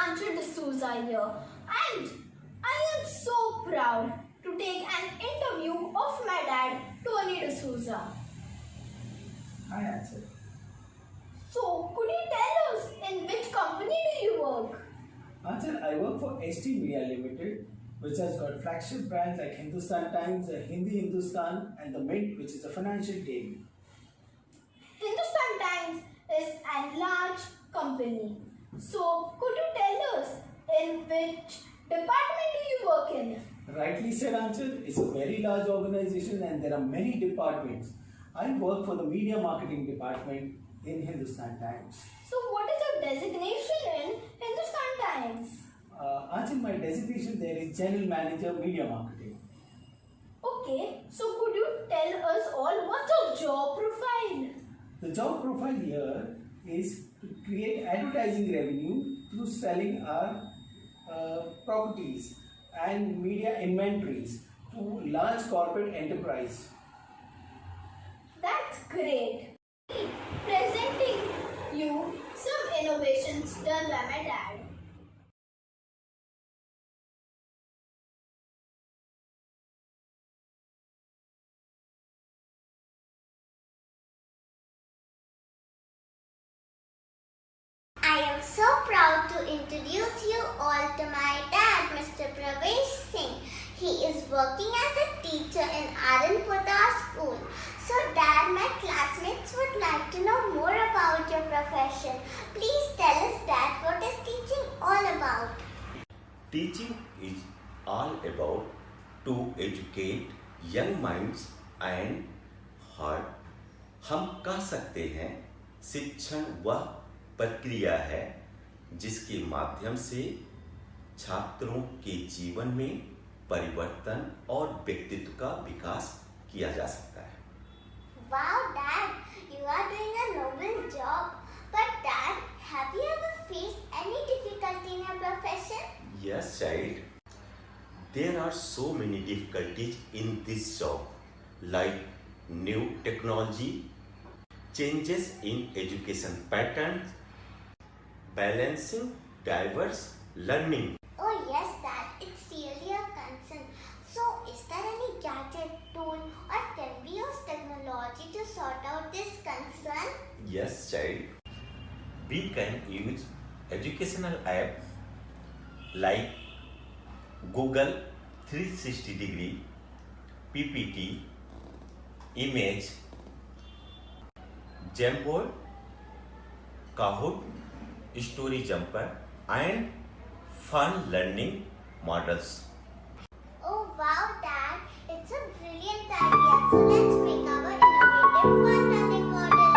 Anchor D'Souza here, and I am so proud to take an interview of my dad, Tony D'Souza. Hi, Ansel. So, could you tell us in which company do you work? Ansel, I work for ST Media Limited, which has got flagship brands like Hindustan Times, Hindi Hindustan, and The Mint, which is a financial daily. Hindustan Times is a large company. So, could you tell us in which department do you work in? Rightly said, Ansel, it's a very large organization and there are many departments. I work for the media marketing department in Hindustan Times. So, what is your designation in Hindustan Times? Ansel, my designation there is General Manager Media Marketing. Okay, so could you tell us all what's your job profile? The job profile here is to create advertising revenue through selling our properties and media inventories to large corporate enterprise. That's great. Presenting you some innovations done by my dad. I am so proud to introduce you all to my dad, Mr. Pravesh Singh. He is working as a teacher in Aranpura school. So Dad, my classmates would like to know more about your profession. Please tell us, Dad, what is teaching all about? Teaching is all about to educate young minds and heart. हम कह सकते हैं शिक्षण वह प्रक्रिया है जिसके माध्यम से छात्रों के जीवन में परिवर्तन और व्यक्तित्व का विकास किया जा सकता है। Wow, Dad, you are doing a noble job. But Dad, have you ever faced any difficulty in your profession? Yes, child. There are so many difficulties in this job, like new technology, changes in education patterns, balancing diverse learning. Oh yes, Dad, it's really a concern. So, is there any gadget, tool, or can we use technology to sort out this concern? Yes, child. We can use educational app like Google 360 degree, PPT, image, Jamboard, Kahoot, Story Jumper, and fun learning models. Oh wow, Dad, it's a brilliant idea. So let's make our innovative fun learning model.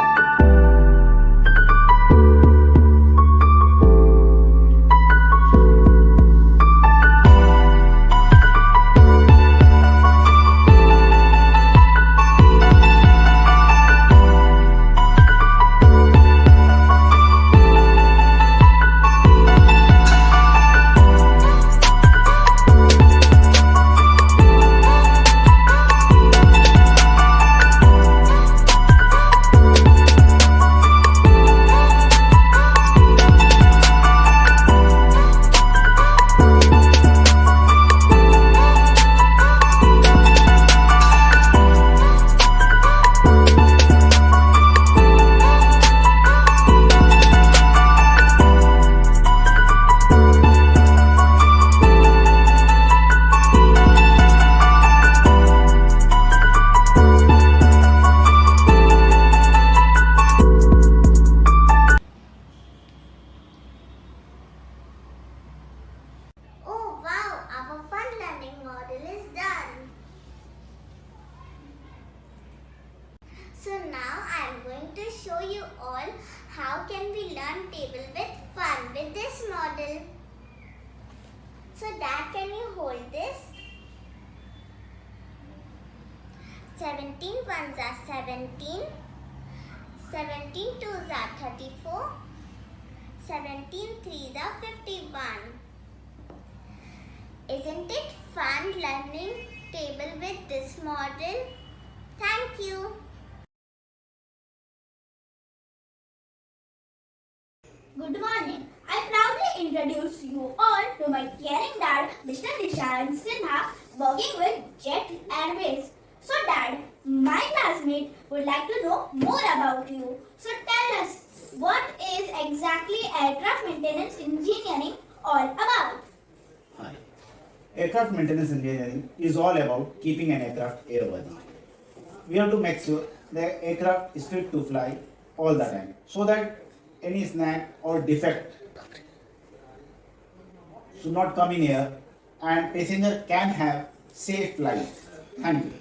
So now I am going to show you all how can we learn table with fun with this model. So Dad, can you hold this? 17 ones are 17, 17 twos are 34, 17 threes are 51. Isn't it fun learning table with this model? Thank you. Good morning. I proudly me introduce you all to my caring dad, Mr. Nishant Sinha, working with Jet Airways. So Dad, my classmate would like to know more about you. So tell us, what is exactly aircraft maintenance engineering all about? Hi. Aircraft maintenance engineering is all about keeping an aircraft airworthy. We have to make sure the aircraft is fit to fly all the time so that any snag or defect should not come in air and passenger can have safe flight. Thank you.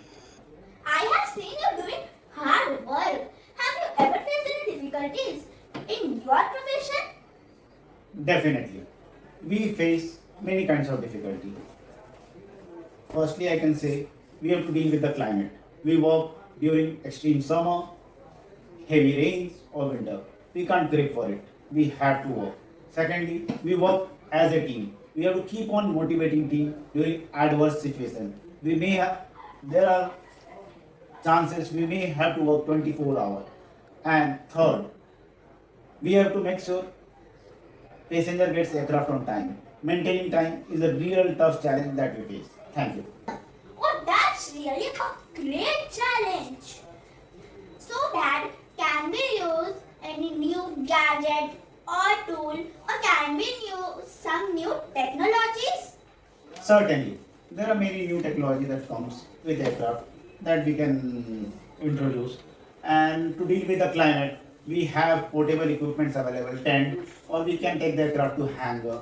I have seen you doing hard work. Have you ever faced any difficulties in your profession? Definitely. We face many kinds of difficulty. Firstly, I can say we have to deal with the climate. We work during extreme summer, heavy rains or winter. We can't grip for it. We have to work. Secondly, we work as a team. We have to keep on motivating team during adverse situation. There are chances we may have to work 24 hours. And third, we have to make sure passenger gets aircraft on time. Maintaining time is a real tough challenge that we face. Thank you. Oh, that's really a great challenge. So Dad, can we use any new gadget or tool, or can we use some new technologies? Certainly, there are many new technology that comes with aircraft that we can introduce. And to deal with the climate, we have portable equipments available, tent, or we can take the aircraft to hangar.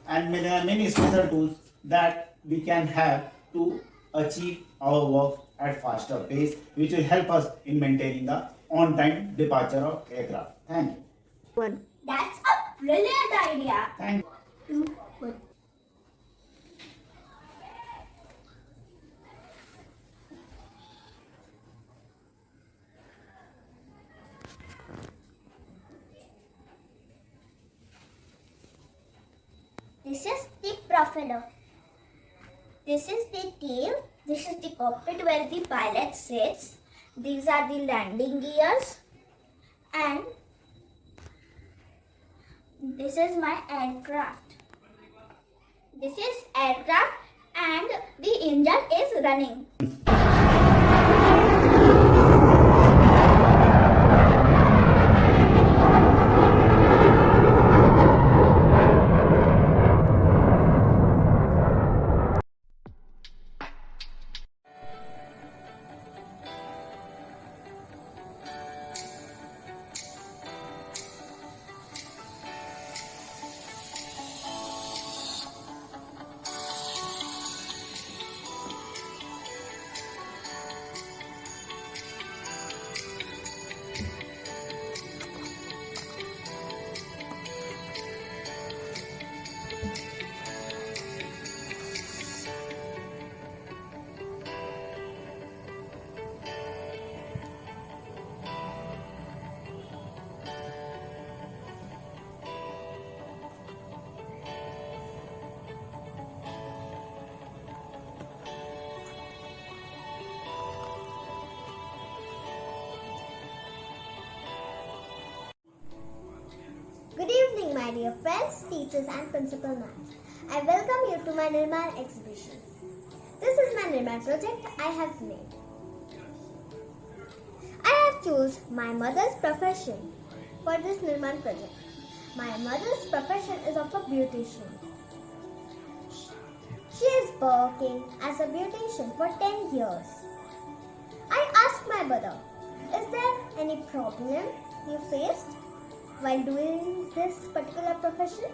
And there are many special tools that we can have to achieve our work at faster pace, which will help us in maintaining the on-time departure of aircraft. Thank you. That's a brilliant idea. Thank you. This is the propeller. This is the tail. This is the cockpit where the pilot sits. These are the landing gears. And this is my aircraft. This is aircraft and the engine is running. Good evening, my dear friends, teachers and principal ma'am. I welcome you to my Nirmaan Exhibition. This is my Nirmaan project I have made. I have chosen my mother's profession for this Nirmaan project. My mother's profession is of a beautician. She is working as a beautician for 10 years. I asked my mother, is there any problem you faced while doing this particular profession?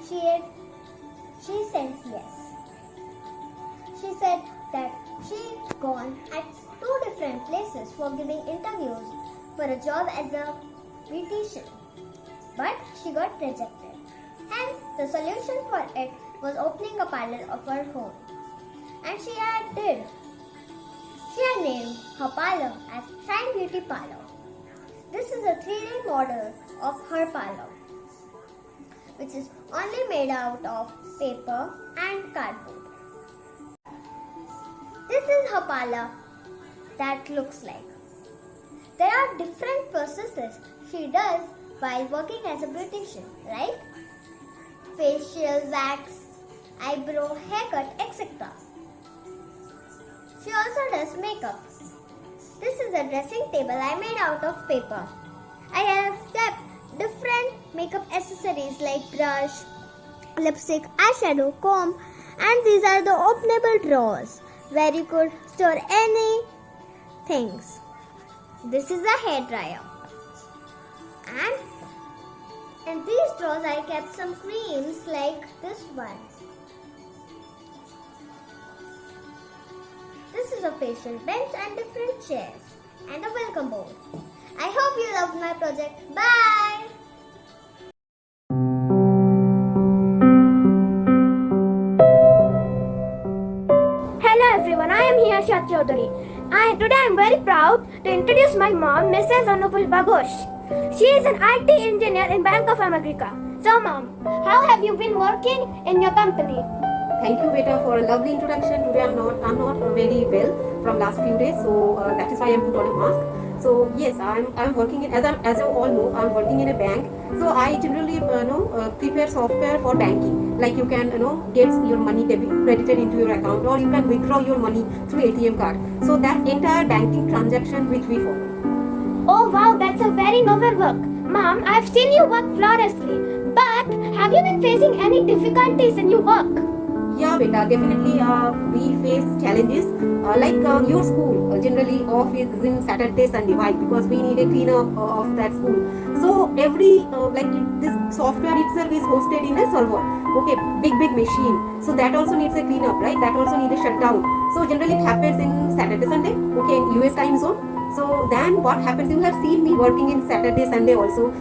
She said yes. She said that she gone at 2 different places for giving interviews for a job as a beautician, but she got rejected. Hence, the solution for it was opening a parlor of her home, and she had named her parlor as Shine Beauty Parlor. This is a 3D model of her parlor, which is only made out of paper and cardboard. This is her parlor that looks like. There are different processes she does while working as a beautician, right? facial wax, eyebrow, haircut, etc. She also does makeup. This is a dressing table I made out of paper. I have kept different makeup accessories like brush, lipstick, eyeshadow, comb, and these are the openable drawers where you could store any things. This is a hair dryer. And in these drawers I kept some creams like this one. This is a facial bench and different chairs and a welcome board. I hope you loved my project. Bye! Hello everyone, I am Hiyasha Chaudhary. Today I am very proud to introduce my mom, Mrs. Anupulpa Ghosh. She is an IT engineer in Bank of America. So mom, how have you been working in your company? Thank you, Beta, for a lovely introduction. Today I'm not very well from last few days, so that is why I'm put on a mask. So yes, I'm working in, as you all know, I'm working in a bank. So I generally prepare software for banking. Like you can get your money credited into your account, or you can withdraw your money through ATM card. So that's entire banking transaction which we follow. Oh wow, that's a very novel work. Mom, I have seen you work flawlessly. But have you been facing any difficulties in your work? Yeah, Beta, definitely we face challenges like your school generally off is in Saturday, Sunday. Why? Because we need a cleanup of that school. So every this software itself is hosted in a server. Okay, big machine. So that also needs a cleanup, right? That also needs a shutdown. So generally it happens in Saturday, Sunday. Okay, in US time zone. So then what happens, you have seen me working in Saturday, Sunday also,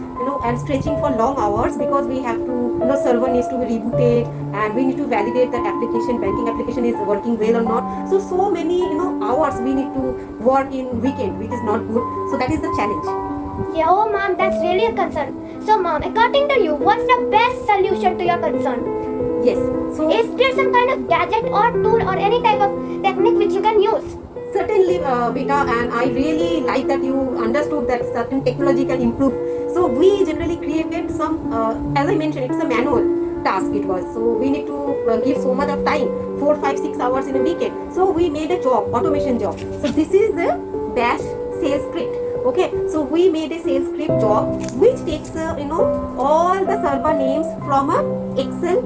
and stretching for long hours because we have to, server needs to be rebooted and we need to validate that banking application is working well or not. So many, hours we need to work in weekend, which is not good. So that is the challenge. Yeah, oh mom, that's really a concern. So mom, according to you, what's the best solution to your concern? Yes. So is there some kind of gadget or tool or any type of technique which you can use? Certainly, Beta, and I really like that you understood that certain technology can improve. So we generally created some, as I mentioned, it's a manual task it was. So we need to give so much of time, 4, 5, 6 hours in a weekend. So we made a job, automation job. So this is a bash sales script. Okay, so we made a sales script job which takes, all the server names from a Excel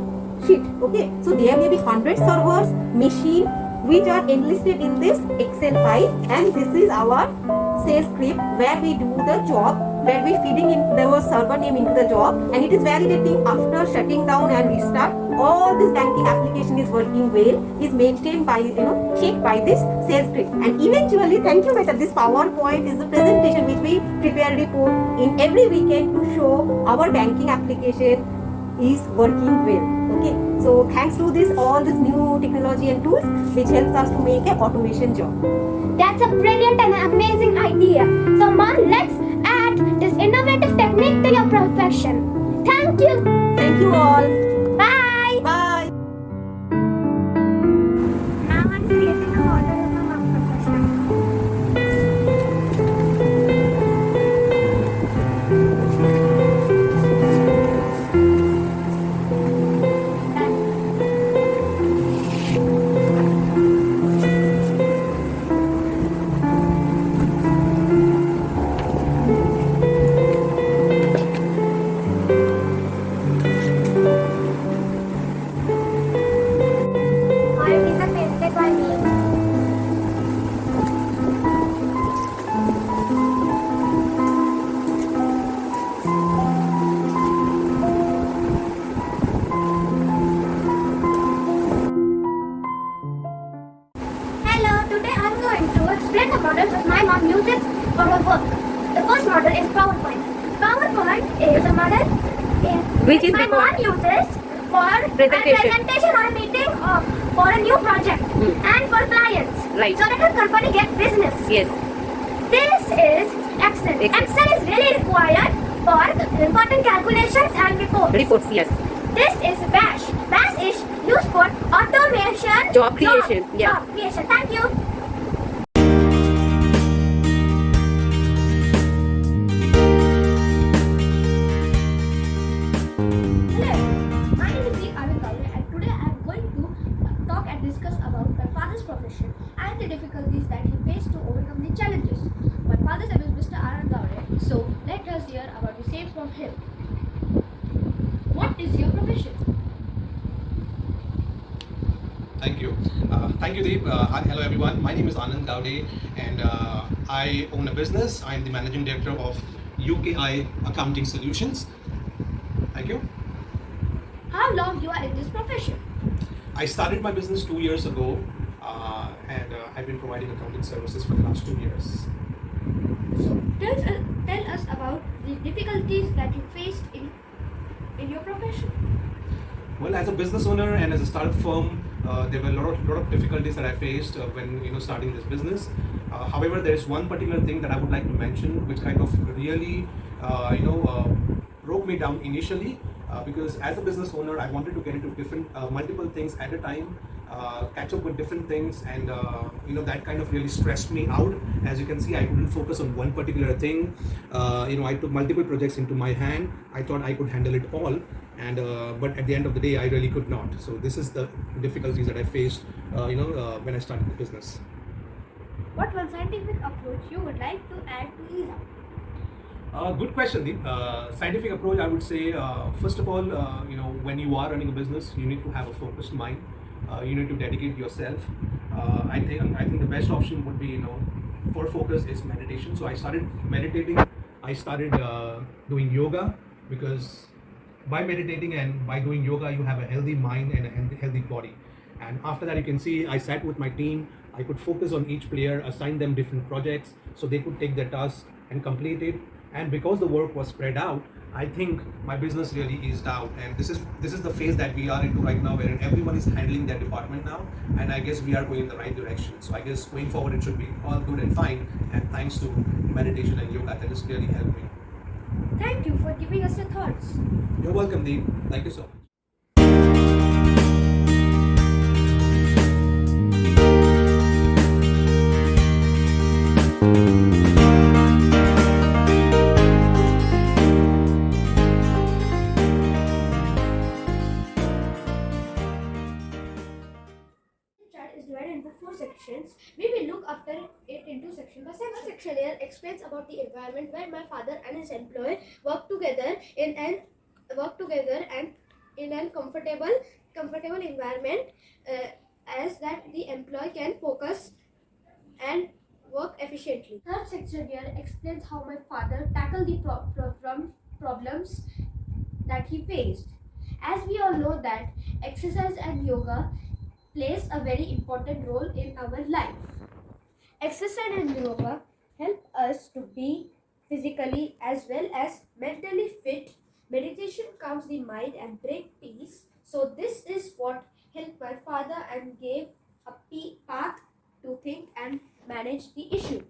sheet. Okay, so there may be 100 servers, machine, which are enlisted in this Excel file, and this is our sales script where we do the job, where we feeding in the server name into the job, and it is validating after shutting down and restart. All this banking application is working well, is maintained by, checked by this sales script. And eventually, thank you, Meta, this PowerPoint is a presentation which we prepare report in every weekend to show our banking application is working well. Okay, so thanks to all this new technology and tools which helps us to make an automation job. That's a brilliant and amazing idea. So mom, let's add this innovative technique to your profession. Thank you. Thank you all. Bye. Bye. Now I'm creating a model of my profession. Today I'm going to explain the models that my mom uses for her work. The first model is PowerPoint. PowerPoint is a model which my mom uses for presentation or a meeting or for a new project and for clients. Right. So that her company gets business. Yes. This is Excel. Excel is really required for important calculations and reports. Reports, yes. This is Bash. Bash is used for automation. Job creation. Yeah. Job creation. Thank you. Hello, my name Thank you, Deep. Hello, everyone. My name is Anand Gowde, and I own a business. I'm the managing director of UKI Accounting Solutions. Thank you. How long you are in this profession? I started my business 2 years ago, and I've been providing accounting services for the last 2 years. So tell us about the difficulties that you faced in your profession. Well, as a business owner and as a startup firm, there were a lot of difficulties that I faced when starting this business. However, there is one particular thing that I would like to mention, which kind of really broke me down initially, because as a business owner, I wanted to get into different multiple things at a time, catch up with different things, and that kind of really stressed me out. As you can see, I couldn't focus on one particular thing. I took multiple projects into my hand. I thought I could handle it all, and but at the end of the day, I really could not. So this is the difficulties that I faced when I started the business. What one scientific approach you would like to add to ESA? Good question, Deep. Scientific approach, I would say, first of all, when you are running a business, you need to have a focused mind. You need to dedicate yourself. I think the best option would be, for focus is meditation. So I started meditating. I started doing yoga, because by meditating and by doing yoga, you have a healthy mind and a healthy body. And after that, you can see I sat with my team. I could focus on each player, assign them different projects so they could take their task and complete it. And because the work was spread out, I think my business really eased out. And this is the phase that we are into right now, wherein everyone is handling their department now. And I guess we are going in the right direction. So I guess going forward, it should be all good and fine. And thanks to meditation and yoga, that has really helped me. Thank you for giving us your thoughts. You're welcome, Deep. Thank you so much. Is divided into 4 sections. We will look after it into section by section. Section here explains about the environment where my father and his employer work together in an comfortable environment, as that the employee can focus and work efficiently. Third section here explains how my father tackled the problems that he faced. As we all know that exercise and yoga plays a very important role in our life. Exercise and yoga help us to be physically as well as mentally fit. Meditation calms the mind and brings peace. So this is what helped my father and gave a path to think and manage the issue.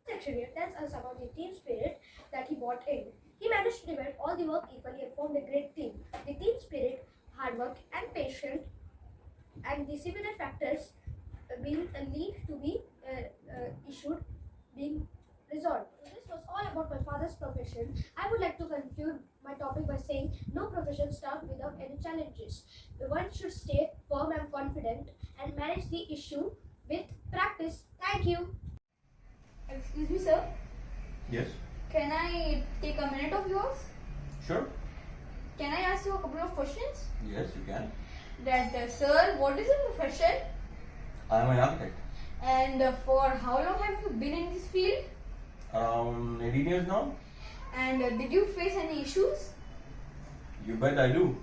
Section here tells us about the team spirit that he brought in. He managed to divide all the work equally and formed a great team. The team spirit, hard work and patience, and the similar factors being a lead to be issued being resolved. So this was all about my father's profession. I would like to conclude my topic by saying no profession starts without any challenges. One should stay firm and confident and manage the issue with practice. Thank you. Excuse me, sir. Yes, Can I take a minute of yours? sure. Can I ask you a couple of questions? Yes, you can. Sir, what is your profession? I am an architect. And for how long have you been in this field? Around 18 years now. And did you face any issues? You bet I do.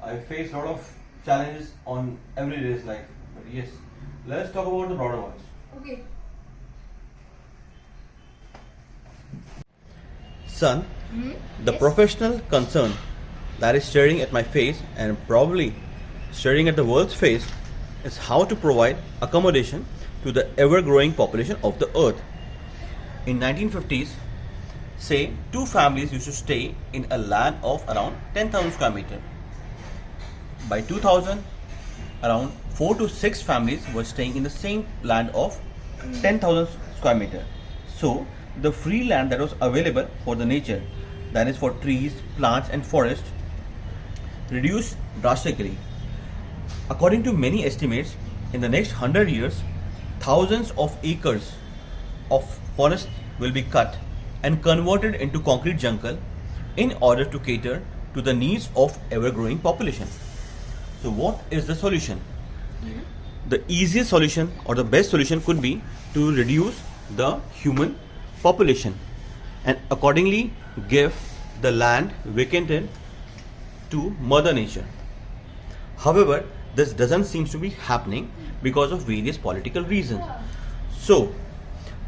I face a lot of challenges on everyday's life. But yes, let's talk about the broader ones. Okay. Son, the Yes? professional concern that is staring at my face and probably staring at the world's face is how to provide accommodation to the ever-growing population of the earth. In 1950s, say 2 families used to stay in a land of around 10,000 square meter. By 2000, around 4 to 6 families were staying in the same land of 10,000 square meter. So the free land that was available for the nature, that is for trees, plants and forest, reduced drastically. According to many estimates, in the next 100 years, thousands of acres of forest will be cut and converted into concrete jungle in order to cater to the needs of ever-growing population. So what is the solution? the easiest solution or the best solution could be to reduce the human population and accordingly give the land vacated to Mother Nature. However, this doesn't seem to be happening because of various political reasons. So,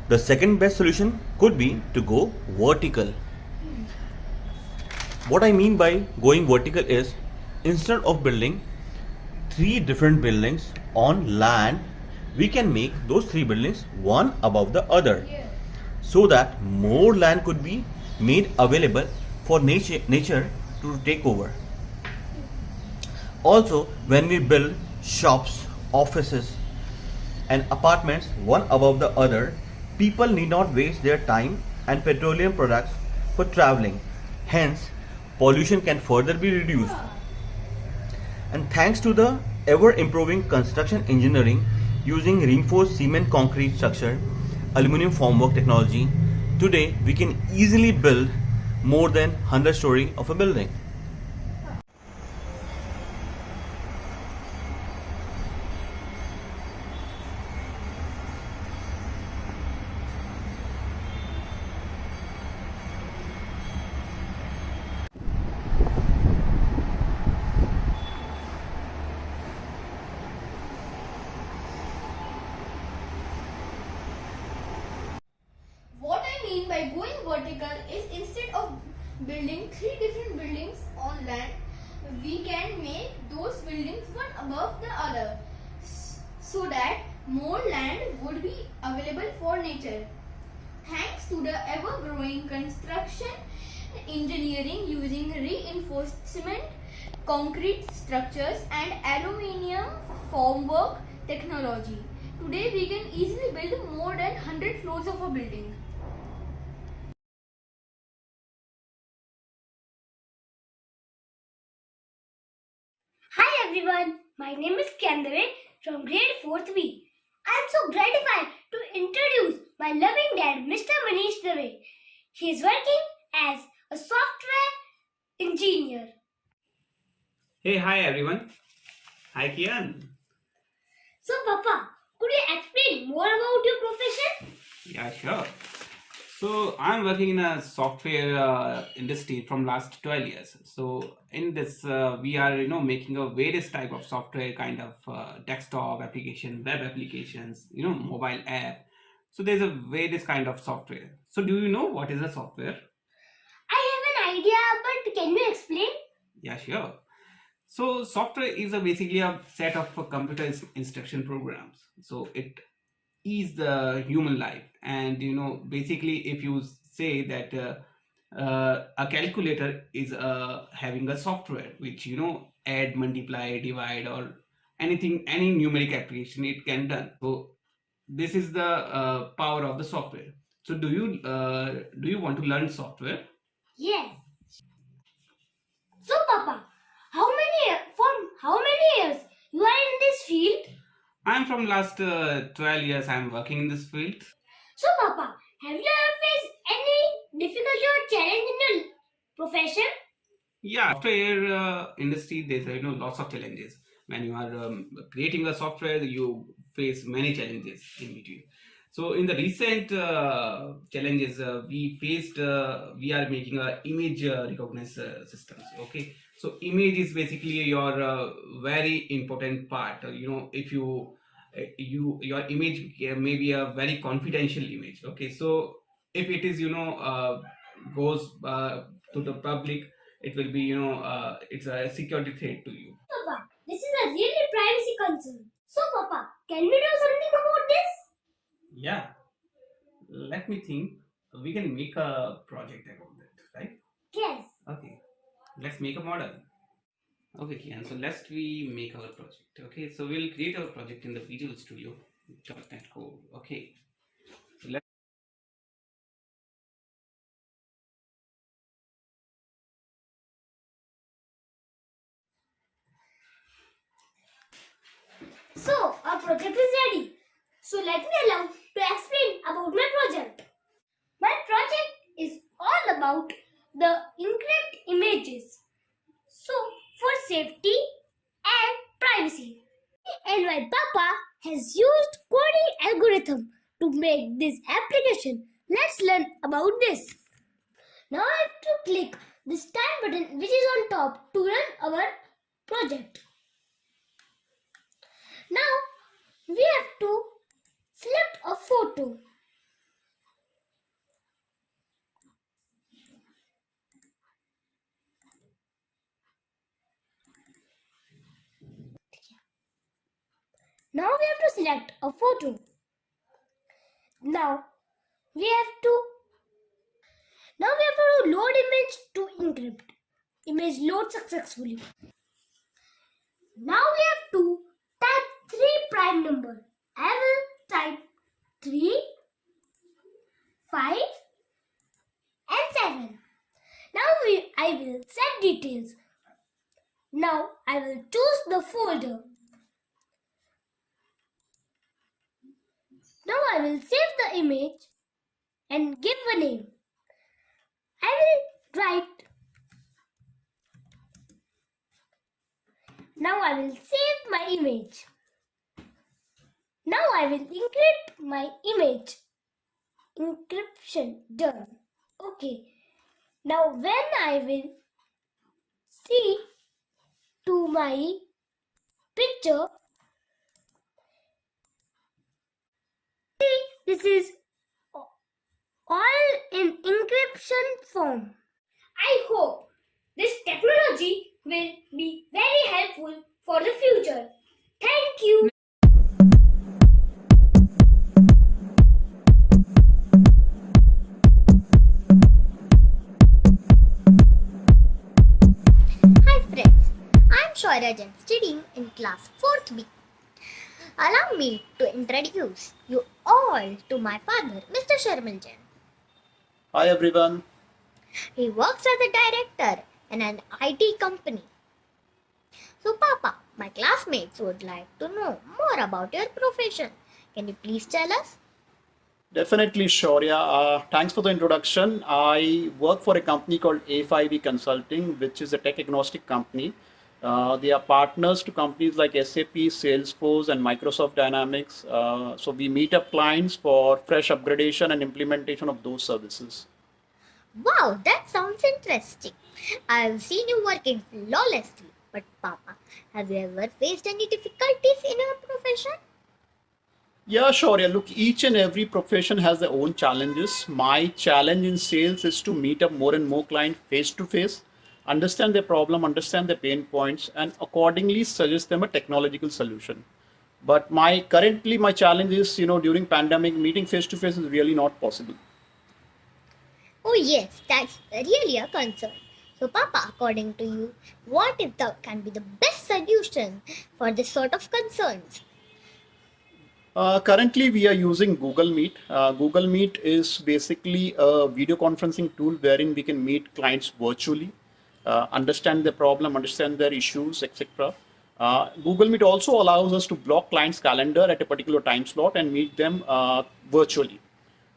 the second best solution could be to go vertical. What I mean by going vertical is instead of building three different buildings on land, we can make those three buildings one above the other so that more land could be made available for nature to take over. Also, when we build shops, offices, and apartments one above the other, people need not waste their time and petroleum products for traveling. Hence, pollution can further be reduced. And thanks to the ever improving construction engineering using reinforced cement concrete structure, aluminum formwork technology, today we can easily build more than 100 story of a building. What I mean by going vertical is instead of building three different buildings on land, we can make those buildings one above the other so that more land would be available for nature. Thanks to the ever growing construction engineering using reinforced cement, concrete structures, and aluminium formwork technology, today we can easily build more than 100 floors of a building. Hi everyone, my name is Kendra from grade 4th B. I am so gratified to introduce my loving dad, Mr. Manish Dave. He is working as a software engineer. Hey, hi everyone. Hi Kian. So Papa, could you explain more about your profession? Yeah, sure. So I'm working in a software industry from last 12 years. So in this, we are making a various type of software, kind of desktop application, web applications, mobile app. So there's a various kind of software. So do you know what is a software? I have an idea, but can you explain? Yeah, sure. So software is basically a set of computer instruction programs. So it is the human life, and basically if you say that a calculator is having a software which add, multiply, divide, or anything, any numeric application it can done. So this is the power of the software. So do you want to learn software? Yes. So Papa, how many years you are in this field? I'm from last 12 years I'm working in this field. So Papa, have you ever faced any difficulty or challenge in your profession? Yeah, software industry, there's lots of challenges. When you are creating a software, you face many challenges in between. So in the recent challenges we faced, we are making a image recognition systems. Okay, so image is basically your very important part. If your image may be a very confidential image. Okay, so if it is goes to the public, it will be it's a security threat to you. Papa, this is a really privacy concern. So Papa, can we do something about this? Yeah, let me think. We can make a project about that, right? Yes. Okay, let's make a model. Okay, Kian, so let's we make our project. Okay, so we'll create our project in the Visual Studio .NET Core. Okay, so let's So our project is ready. So let me allow to explain about my project. My project is all about the encrypt images. So for safety and privacy. and my papa has used coding algorithm to make this application. Let's learn about this. Now I have to click the start button which is on top to run our project. Now we have to select a photo. Now we have to select a photo. Now we have to load image to encrypt. Image load successfully. Now we have to type 3 prime number. I will type 3, 5 and 7. Now I will set details. Now I will choose the folder. Now I will save the image and give a name. I will write. Now I will save my image. Now I will encrypt my image. Encryption done. Okay. Now when I will see to my picture, see this is all in encryption form. I hope this technology will be very helpful for the future. Thank you. Hi friends, I'm Shauraj and studying in class 4th B. Allow me to introduce you all to my father, Mr. Sharmil Jain. Hi everyone. He works as a director in an IT company. So Papa, my classmates would like to know more about your profession. Can you please tell us? Definitely, Shaurya. Thanks for the introduction. I work for a company called A5E Consulting, which is a tech agnostic company. They are partners to companies like SAP, Salesforce, and Microsoft Dynamics. So we meet up clients for fresh upgradation and implementation of those services. Wow, that sounds interesting. I've seen you working flawlessly. But Papa, have you ever faced any difficulties in your profession? Yeah, sure. Yeah, look, each and every profession has their own challenges. My challenge in sales is to meet up more and more clients face to face, understand their problem, understand their pain points, and accordingly suggest them a technological solution. But my challenge is, during pandemic, meeting face to face is really not possible. Oh yes, that's really a concern. So Papa, according to you, what is the can be the best solution for this sort of concerns? Currently, we are using Google Meet. Google Meet is basically a video conferencing tool wherein we can meet clients virtually, understand their problem, understand their issues, etc. Google Meet also allows us to block clients' calendar at a particular time slot and meet them virtually.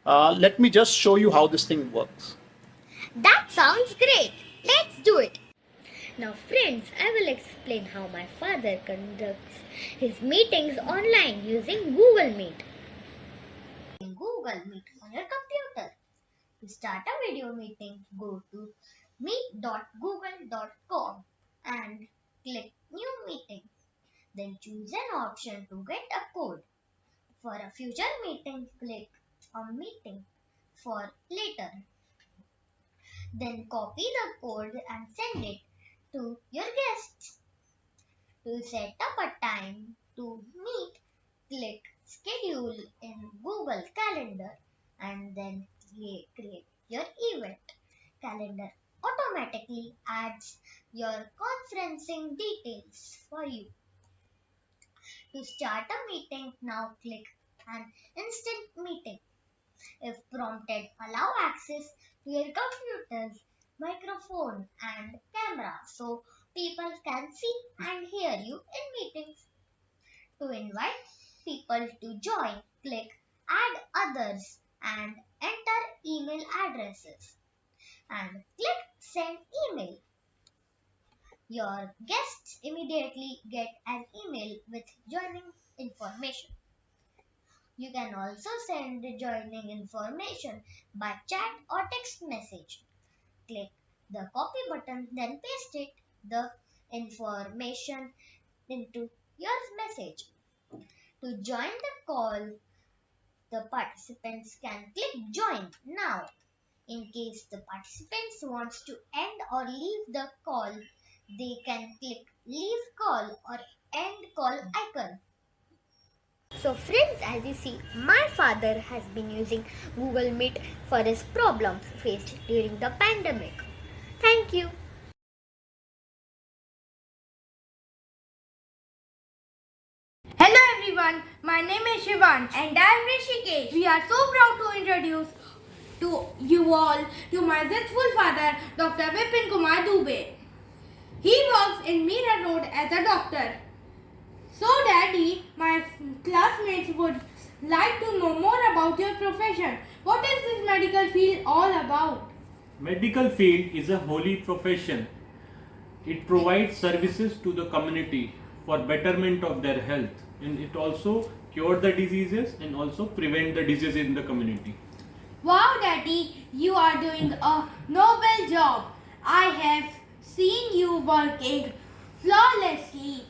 Let me just show you how this thing works. That sounds great. Let's do it. Now friends, I will explain how my father conducts his meetings online using Google Meet. In Google Meet on your computer. To start a video meeting, go to meet.google.com and click New Meeting. Then choose an option to get a code. For a future meeting, click on Meeting for later. Then copy the code and send it to your guests. To set up a time to meet, click Schedule in Google Calendar and then create your event. Calendar automatically adds your conferencing details for you. To start a meeting, now click an instant meeting. If prompted, allow access to your computer's microphone and camera so people can see and hear you in meetings. To invite people to join, click Add Others and enter email addresses and click Send Email. Your guests immediately get an email with joining information. You can also send the joining information by chat or text message. Click the copy button, then paste the information into your message. To join the call, the participants can click join now. In case the participants wants to end or leave the call, they can click leave call or end call icon. So friends, as you see, my father has been using Google Meet for his problems faced during the pandemic. Thank you. Hello everyone, my name is Shivan and I am Rishikesh. We are so proud to introduce to you all to my zestful father, Dr. Vipin Kumar Dubey. He works in Meera Road as a doctor. So Daddy, my classmates would like to know more about your profession. What is this medical field all about? Medical field is a holy profession. It provides services to the community for betterment of their health, and it also cure the diseases and also prevent the diseases in the community. Wow Daddy, you are doing a noble job. I have seen you working flawlessly.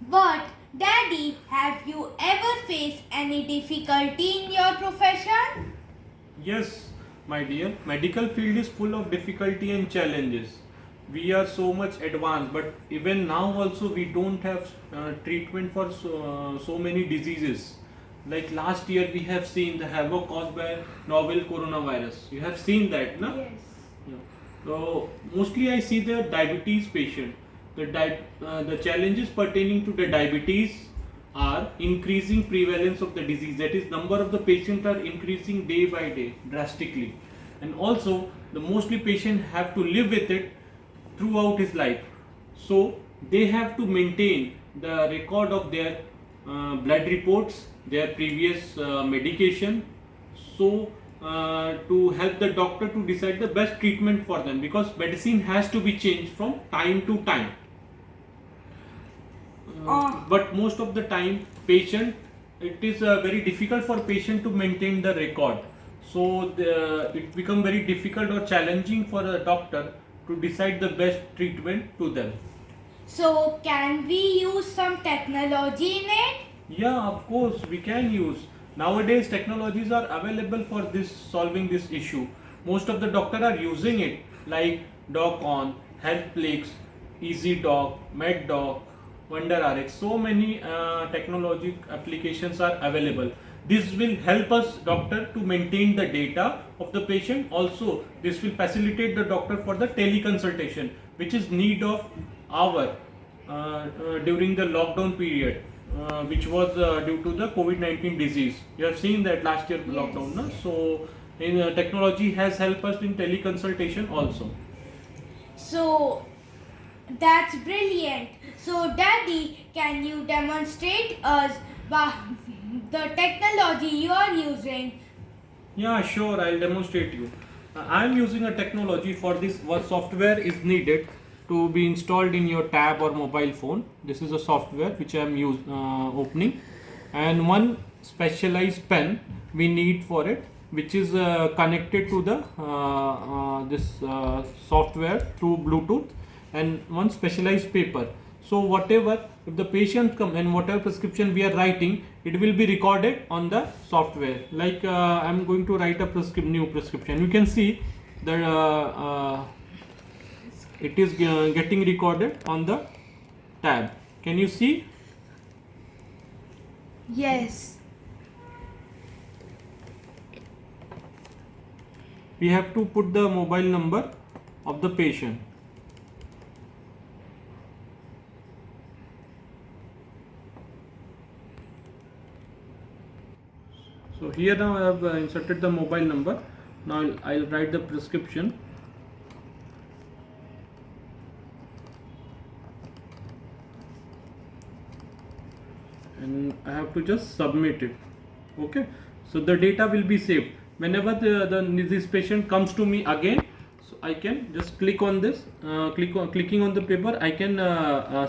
But Daddy, have you ever faced any difficulty in your profession? Yes, my dear, medical field is full of difficulty and challenges. We are so much advanced, but even now also we don't have treatment for so many diseases. Like last year we have seen the havoc caused by novel coronavirus. You have seen that, no? Yes. Yeah. So mostly I see the diabetes patient. The challenges pertaining to the diabetes are increasing prevalence of the disease. That is, number of the patients are increasing day by day drastically, and also the mostly patient have to live with it throughout his life. So they have to maintain the record of their blood reports, their previous medication. So to help the doctor to decide the best treatment for them, because medicine has to be changed from time to time. But most of the time it is very difficult for patient to maintain the record. So it become very difficult or challenging for a doctor to decide the best treatment to them. So can we use some technology in it? Yeah, of course we can use. Nowadays technologies are available for solving this issue. Most of the doctors are using it, like DocOn, HealthPlex, EasyDoc, MedDoc, WonderRx. So many technology applications are available. This will help us doctor to maintain the data of the patient. Also, this will facilitate the doctor for the teleconsultation, which is need of hour during the lockdown period, which was due to the COVID-19 disease. You have seen that last year lockdown, no? So technology has helped us in teleconsultation also. So that's brilliant. So Daddy, can you demonstrate us the technology you are using? Yeah, sure, I'll demonstrate you. I am using a technology for this. What software is needed to be installed in your tab or mobile phone. This is a software which I am opening, and one specialized pen we need for it, which is connected to the this software through Bluetooth, and one specialized paper. So whatever, if the patient come and whatever prescription we are writing, it will be recorded on the software. Like I'm going to write a new prescription. You can see that it is getting recorded on the tab. Can you see? Yes. We have to put the mobile number of the patient. So here now I have inserted the mobile number. Now I'll write the prescription. And I have to just submit it. Okay, so the data will be saved. Whenever this patient comes to me again, So I can just click on this, clicking on the paper, I can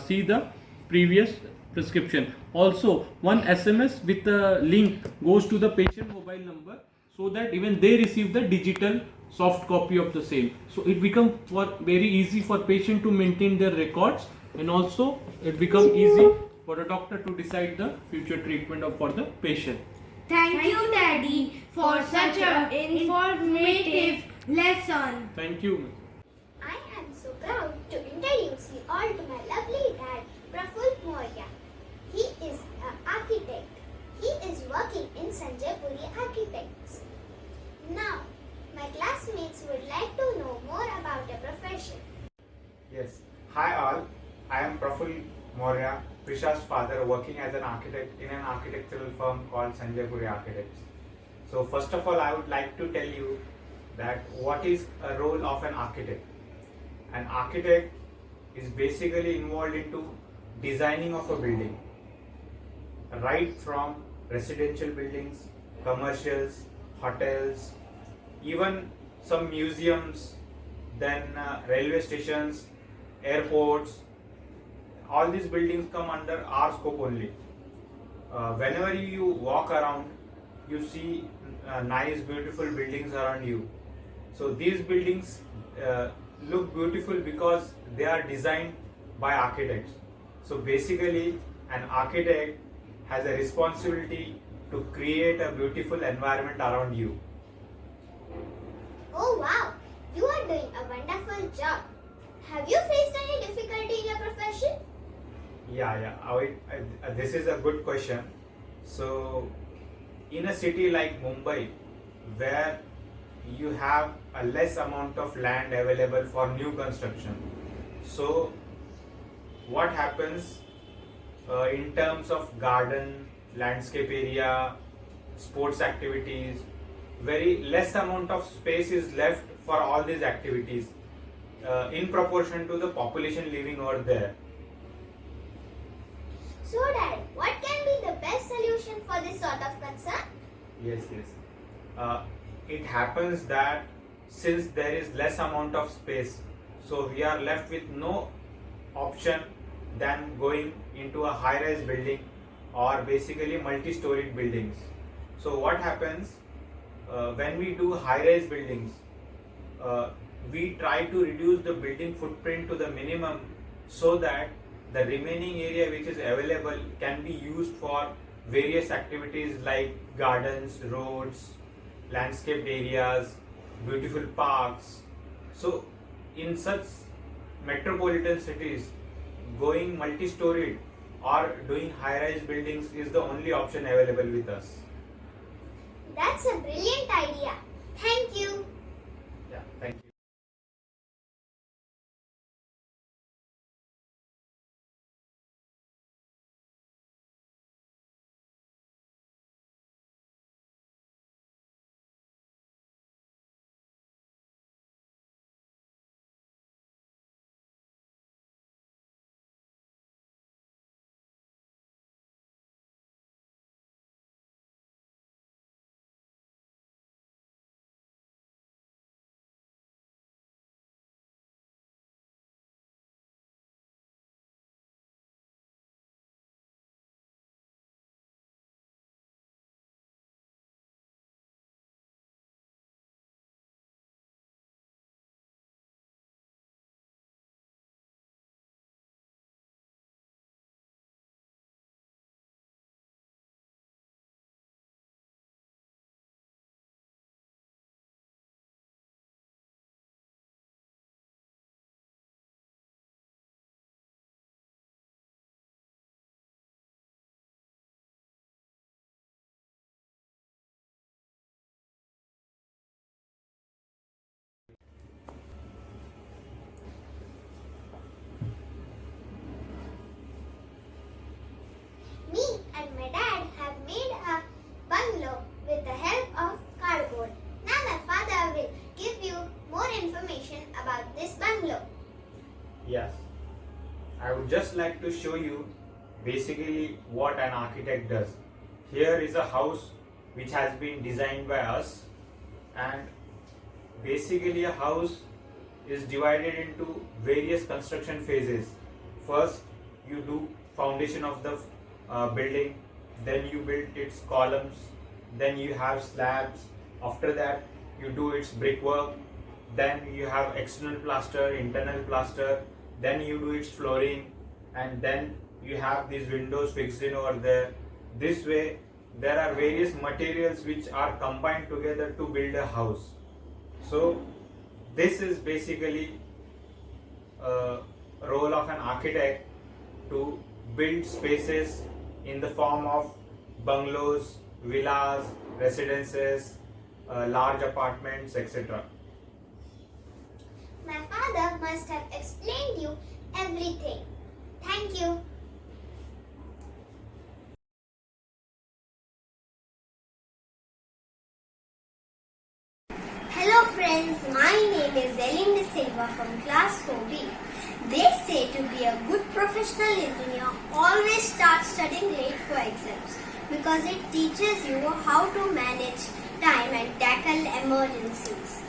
see the previous prescription. Also, one SMS with a link goes to the patient mobile number, so that even they receive the digital soft copy of the same. So it becomes very easy for patient to maintain their records, and also it becomes easy for a doctor to decide the future treatment for the patient. Thank you, Daddy, for such an informative lesson. Thank you. I am so proud to introduce you all to my lovely dad, Praful Maurya. He is an architect. He is working in Sanjay Puri Architects. Now, my classmates would like to know more about your profession. Yes. Hi all. I am Praful Maurya, Prisha's father, working as an architect in an architectural firm called Sanjay Puri Architects. So first of all, I would like to tell you that what is a role of an architect. An architect is basically involved into designing of a building, right from residential buildings, commercials, hotels, even some museums, then railway stations, airports. All these buildings come under our scope only. Whenever you walk around, you see nice, beautiful buildings around you. So these buildings look beautiful because they are designed by architects. So basically, an architect has a responsibility to create a beautiful environment around you. Oh wow, you are doing a wonderful job. Have you faced any difficulty in your profession? This is a good question. So, in a city like Mumbai, where you have a less amount of land available for new construction, so what happens in terms of garden, landscape area, sports activities, very less amount of space is left for all these activities in proportion to the population living over there. So Dad, what can be the best solution for this sort of concern? Yes. It happens that since there is less amount of space, so we are left with no option than going into a high-rise building or basically multi-storied buildings. So what happens when we do high-rise buildings, we try to reduce the building footprint to the minimum so that the remaining area which is available can be used for various activities like gardens, roads, landscaped areas, beautiful parks. So in such metropolitan cities, going multi-storied or doing high-rise buildings is the only option available with us. That's a brilliant idea. Thank you. Yeah, thank you. Me and my dad have made a bungalow with the help of cardboard. Now my father will give you more information about this bungalow. Yes, I would just like to show you basically what an architect does. Here is a house which has been designed by us, and basically a house is divided into various construction phases. First, you do foundation of the building, then you build its columns, then you have slabs. After that, you do its brickwork, then you have external plaster, internal plaster, then you do its flooring, and then you have these windows fixed in over there. This way, there are various materials which are combined together to build a house. So this is basically a role of an architect to build spaces in the form of bungalows, villas, residences, large apartments, etc. My father must have explained you everything. Thank you. Hello friends, my name is Zelin De Silva from class 4B. They say to be a good professional engineer, always start studying late for exams because it teaches you how to manage time and tackle emergencies.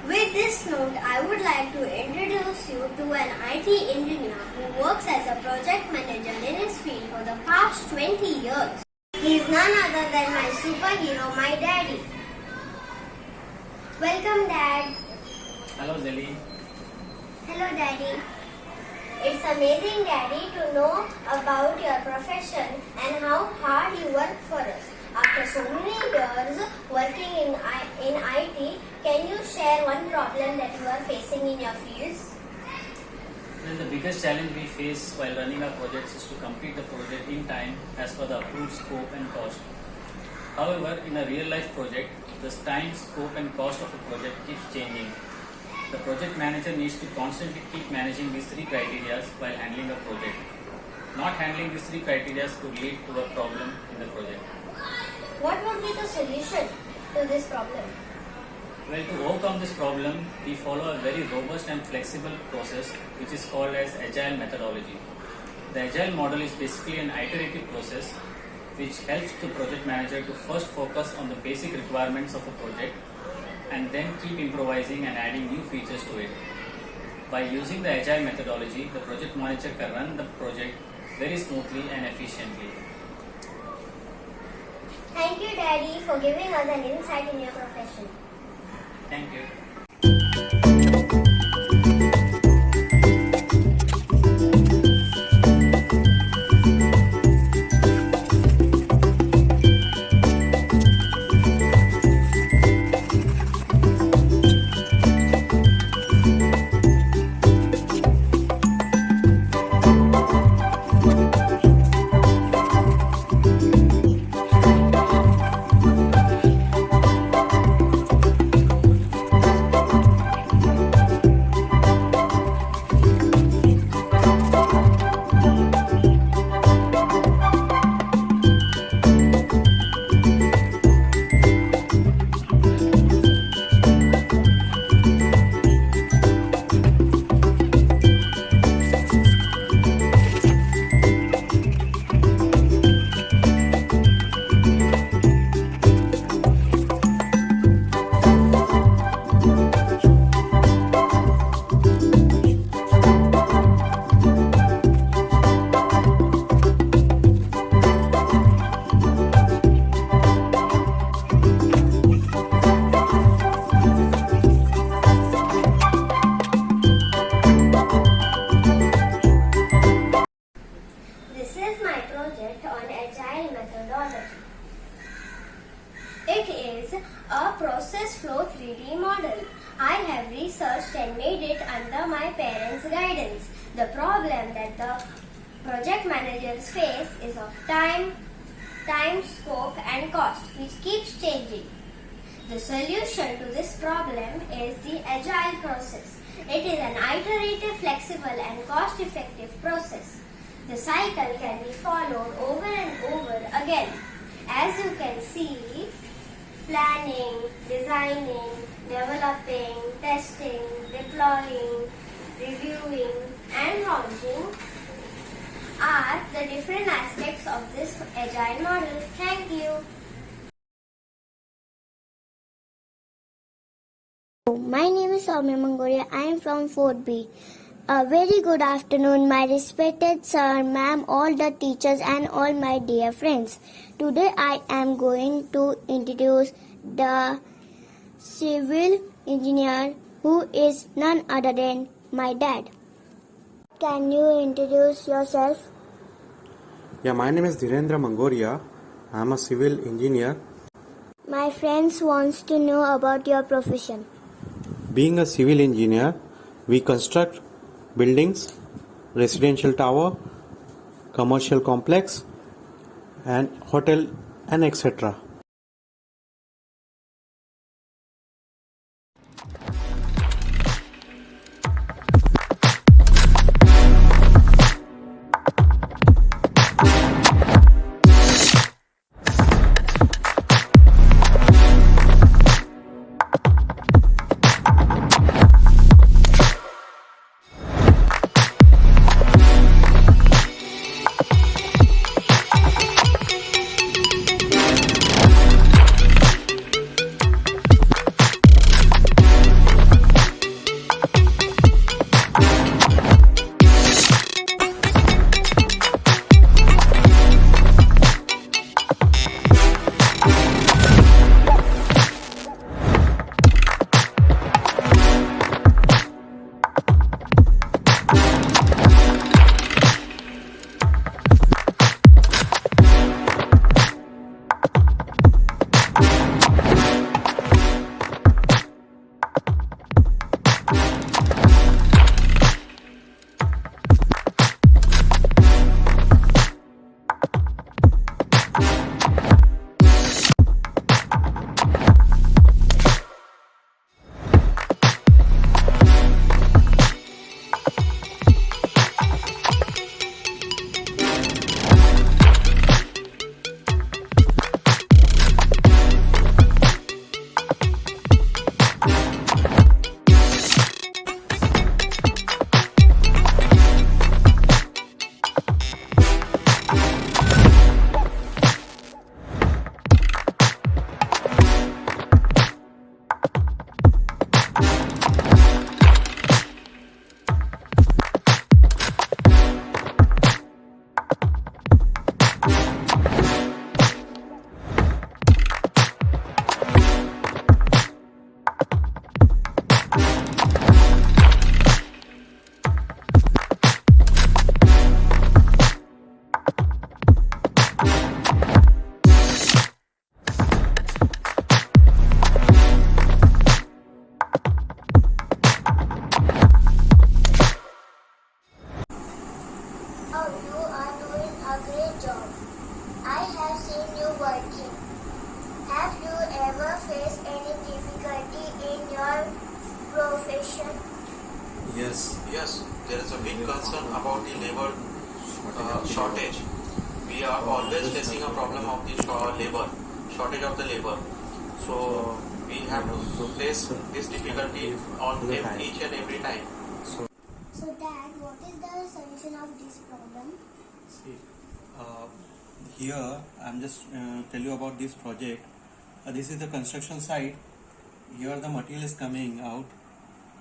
With this note, I would like to introduce you to an IT engineer who works as a project manager in his field for the past 20 years. He is none other than my superhero, my daddy. Welcome, Dad. Hello, Zelly. Hello, Daddy. It's amazing, Daddy, to know about your profession and how hard you work for us. After so many years working in IT, can you share one problem that you are facing in your fields? Well, the biggest challenge we face while running our projects is to complete the project in time as per the approved scope and cost. However, in a real-life project, the time, scope and cost of a project keeps changing. The project manager needs to constantly keep managing these three criteria while handling a project. Not handling these three criteria could lead to a problem in the project. What would be the solution to this problem? Well, to overcome this problem, we follow a very robust and flexible process which is called as Agile methodology. The Agile model is basically an iterative process which helps the project manager to first focus on the basic requirements of a project and then keep improvising and adding new features to it. By using the Agile methodology, the project manager can run the project very smoothly and efficiently. Thank you, Daddy, for giving us an insight in your profession. Thank you. It is a process flow 3D model. I have researched and made it under my parents' guidance. The problem that the project managers face is of time, scope and cost, which keeps changing. The solution to this problem is the agile process. It is an iterative, flexible and cost-effective process. The cycle can be followed over and over again. As you can see, planning, designing, developing, testing, deploying, reviewing and launching are the different aspects of this agile model. Thank you. My name is Soumya Mangoria. I am from 4B. A very good afternoon, my respected sir, ma'am, all the teachers and all my dear friends. Today I am going to introduce the civil engineer who is none other than my dad. Can you introduce yourself? Yeah, my name is Dhirendra Mangoria. I am a civil engineer. My friends wants to know about your profession. Being a civil engineer, we construct buildings, residential tower, commercial complex, and hotel and etc. Oh, you are doing a great job. I have seen you working. Have you ever faced any difficulty in your profession? Yes, there is a big concern about the labor shortage. We are always facing a problem of the shortage of the labor. So we have to face this difficulty on each and every time. So, Dad, what is the solution of this problem? See, here I'm just tell you about this project. This is the construction site. Here the material is coming out.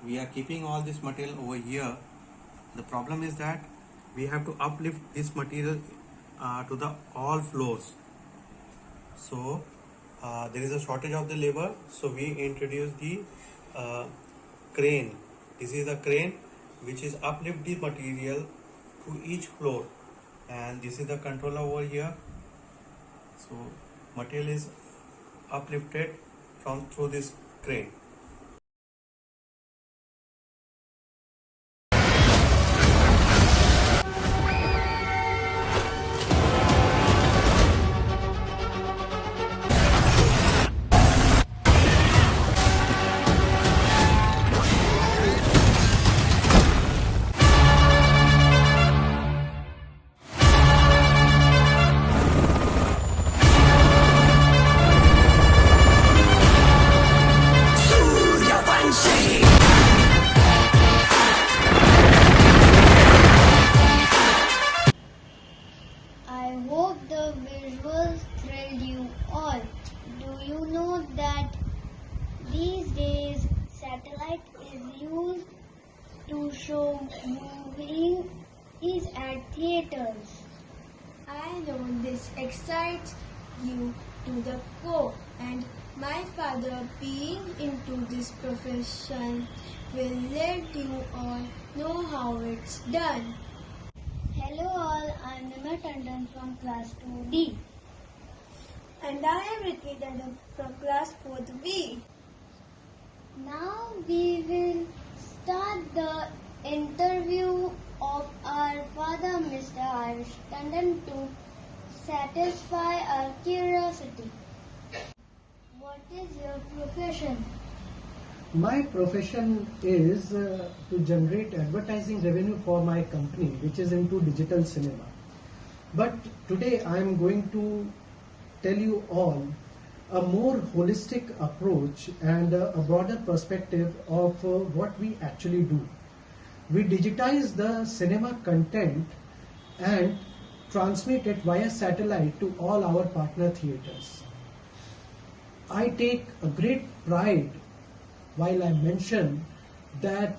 We are keeping all this material over here. The problem is that we have to uplift this material to the all floors. So there is a shortage of the labor. So we introduce the crane. This is the crane which is uplift the material to each floor, and this is the controller over here. So material is uplifted from through this crane. to show movies is at theaters. I know this excites you to the core, and my father being into this profession will let you all know how it's done. Hello all, I am Nirmaan Exhibition from class 2D. And I am Ricky Tandon from class 4B. Now we will start the interview of our father, Mr. Irish Tandon, to satisfy our curiosity. What is your profession? My profession is to generate advertising revenue for my company, which is into digital cinema. But today I am going to tell you all a more holistic approach and a broader perspective of what we actually do. We digitize the cinema content and transmit it via satellite to all our partner theaters. I take a great pride while I mention that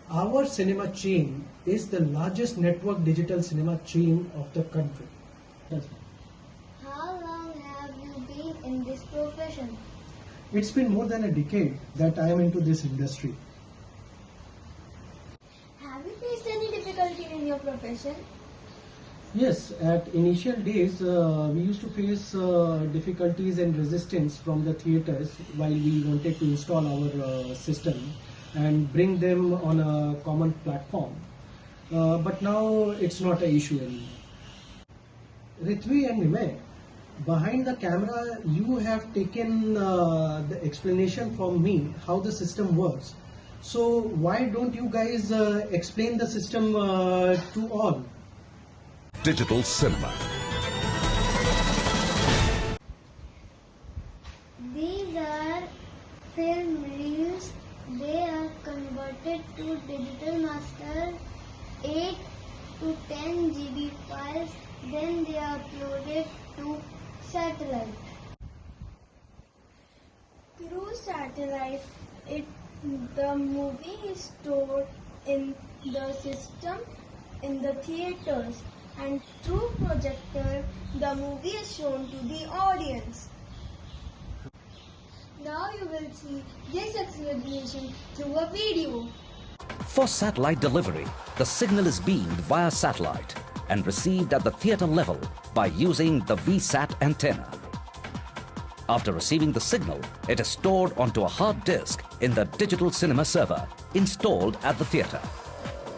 our cinema chain is the largest network digital cinema chain of the country. How long have you been in this profession? It's been more than a decade that I am into this industry. Have you faced any difficulty in your profession? Yes, at initial days we used to face difficulties and resistance from the theaters while we wanted to install our system and bring them on a common platform. But now it's not an issue anymore. Ritvi and Nimay, behind the camera you have taken the explanation from me how the system works. So why don't you guys explain the system to all? Digital cinema. These are film reels. They are converted to digital master 8 to 10 GB files. Then they are uploaded to satellite. Through satellite, the movie is stored in the system in the theaters, and through projector the movie is shown to the audience. Now you will see this explanation through a video. For satellite delivery, the signal is beamed via satellite and received at the theater level by using the VSAT antenna. After receiving the signal, it is stored onto a hard disk in the digital cinema server installed at the theater.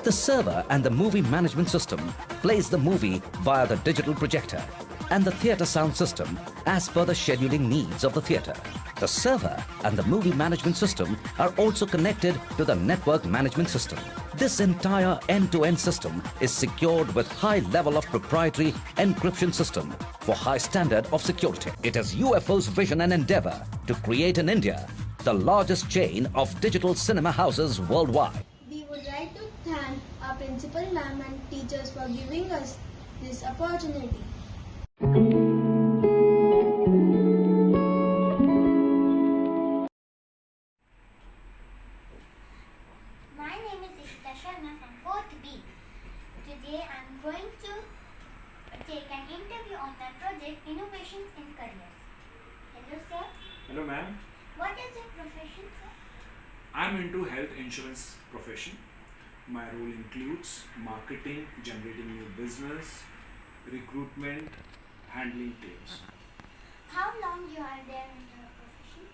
The server and the movie management system plays the movie via the digital projector and the theater sound system as per the scheduling needs of the theater. The server and the movie management system are also connected to the network management system. This entire end-to-end system is secured with high level of proprietary encryption system for high standard of security. It is UFO's vision and endeavor to create in India the largest chain of digital cinema houses worldwide. We would like to thank our principal ma'am and teachers for giving us this opportunity. My name is Ishita Sharma from 4th B. Today I am going to take an interview on my project Innovations in Careers. Hello sir. Hello ma'am. What is your profession sir? I'm into health insurance profession. My role includes marketing, generating new business, recruitment, handling claims. How long you are there in your profession?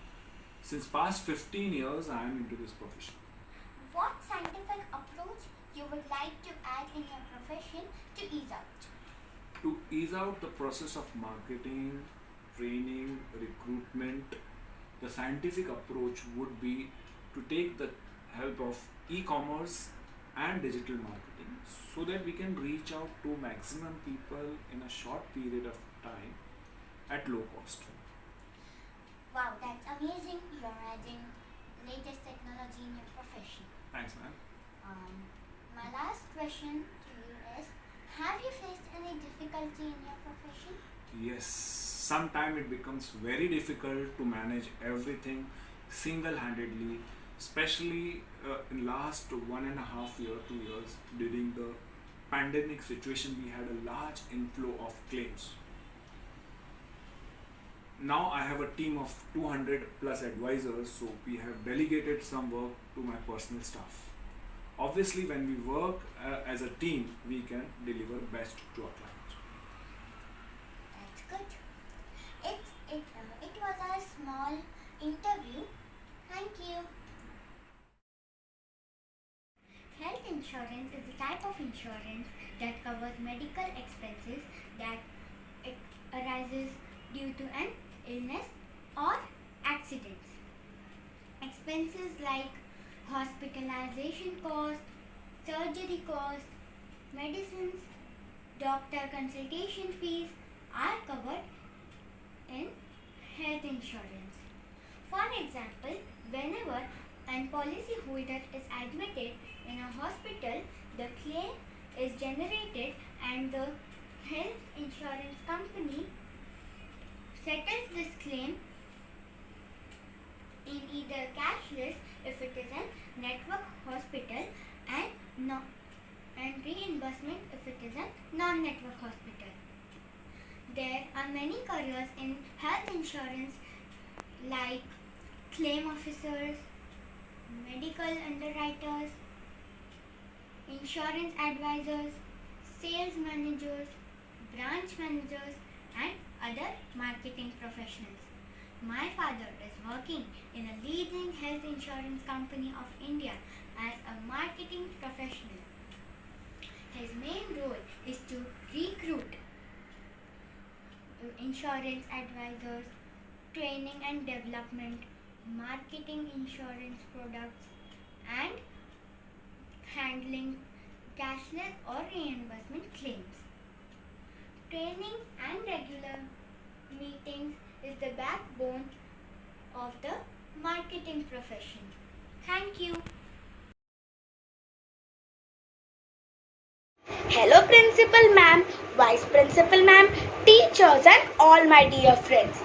Since past 15 years I am into this profession. What scientific approach you would like to add in your profession to ease out? To ease out the process of marketing, training, recruitment, the scientific approach would be to take the help of e-commerce and digital marketing so that we can reach out to maximum people in a short period of time at low cost. Wow, that's amazing. You're adding latest technology in your profession. Thanks, ma'am. My last question to you is, have you faced any difficulty in your profession? Yes, sometimes it becomes very difficult to manage everything single-handedly especially in last 1.5 year, 2 years during the pandemic situation. We had a large inflow of claims. Now I have a team of 200 plus advisors, so we have delegated some work to my personal staff. Obviously, when we work as a team, we can deliver best to our clients. That's good. It was a small interview. Thank you. Health insurance is a type of insurance that covers medical expenses that it arises due to an illness or accidents. Expenses like hospitalization cost, surgery cost, medicines, doctor consultation fees are covered in health insurance. For example, whenever a policyholder is admitted in a hospital, the claim is generated and the health insurance company settles this claim in either cashless if it is a network hospital and reimbursement if it is a non-network hospital. There are many careers in health insurance like claim officers, medical underwriters, insurance advisors, sales managers, branch managers and other marketing professionals. My father is working in a leading health insurance company of India as a marketing professional. His main role is to recruit insurance advisors, training and development, marketing insurance products and handling cashless or reimbursement claims. Training and regular meetings is the backbone of the marketing profession. Thank you. Hello Principal Ma'am, Vice Principal Ma'am, teachers and all my dear friends.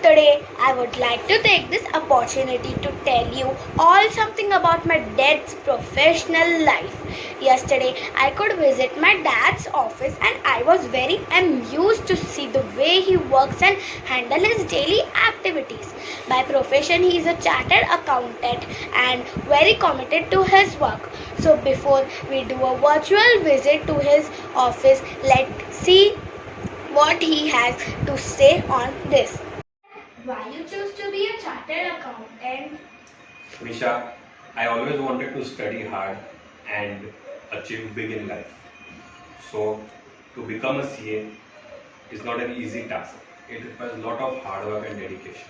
Today I would like to take this opportunity to tell you all something about my dad's professional life. Yesterday I could visit my dad's office and I was very amused to see the way he works and handle his daily activities. By profession he is a chartered accountant and very committed to his work. So before we do a virtual visit to his office, let's see what he has to say on this. Why you choose to be a chartered accountant? Nisha, I always wanted to study hard and achieve big in life. So, to become a CA is not an easy task. It requires a lot of hard work and dedication.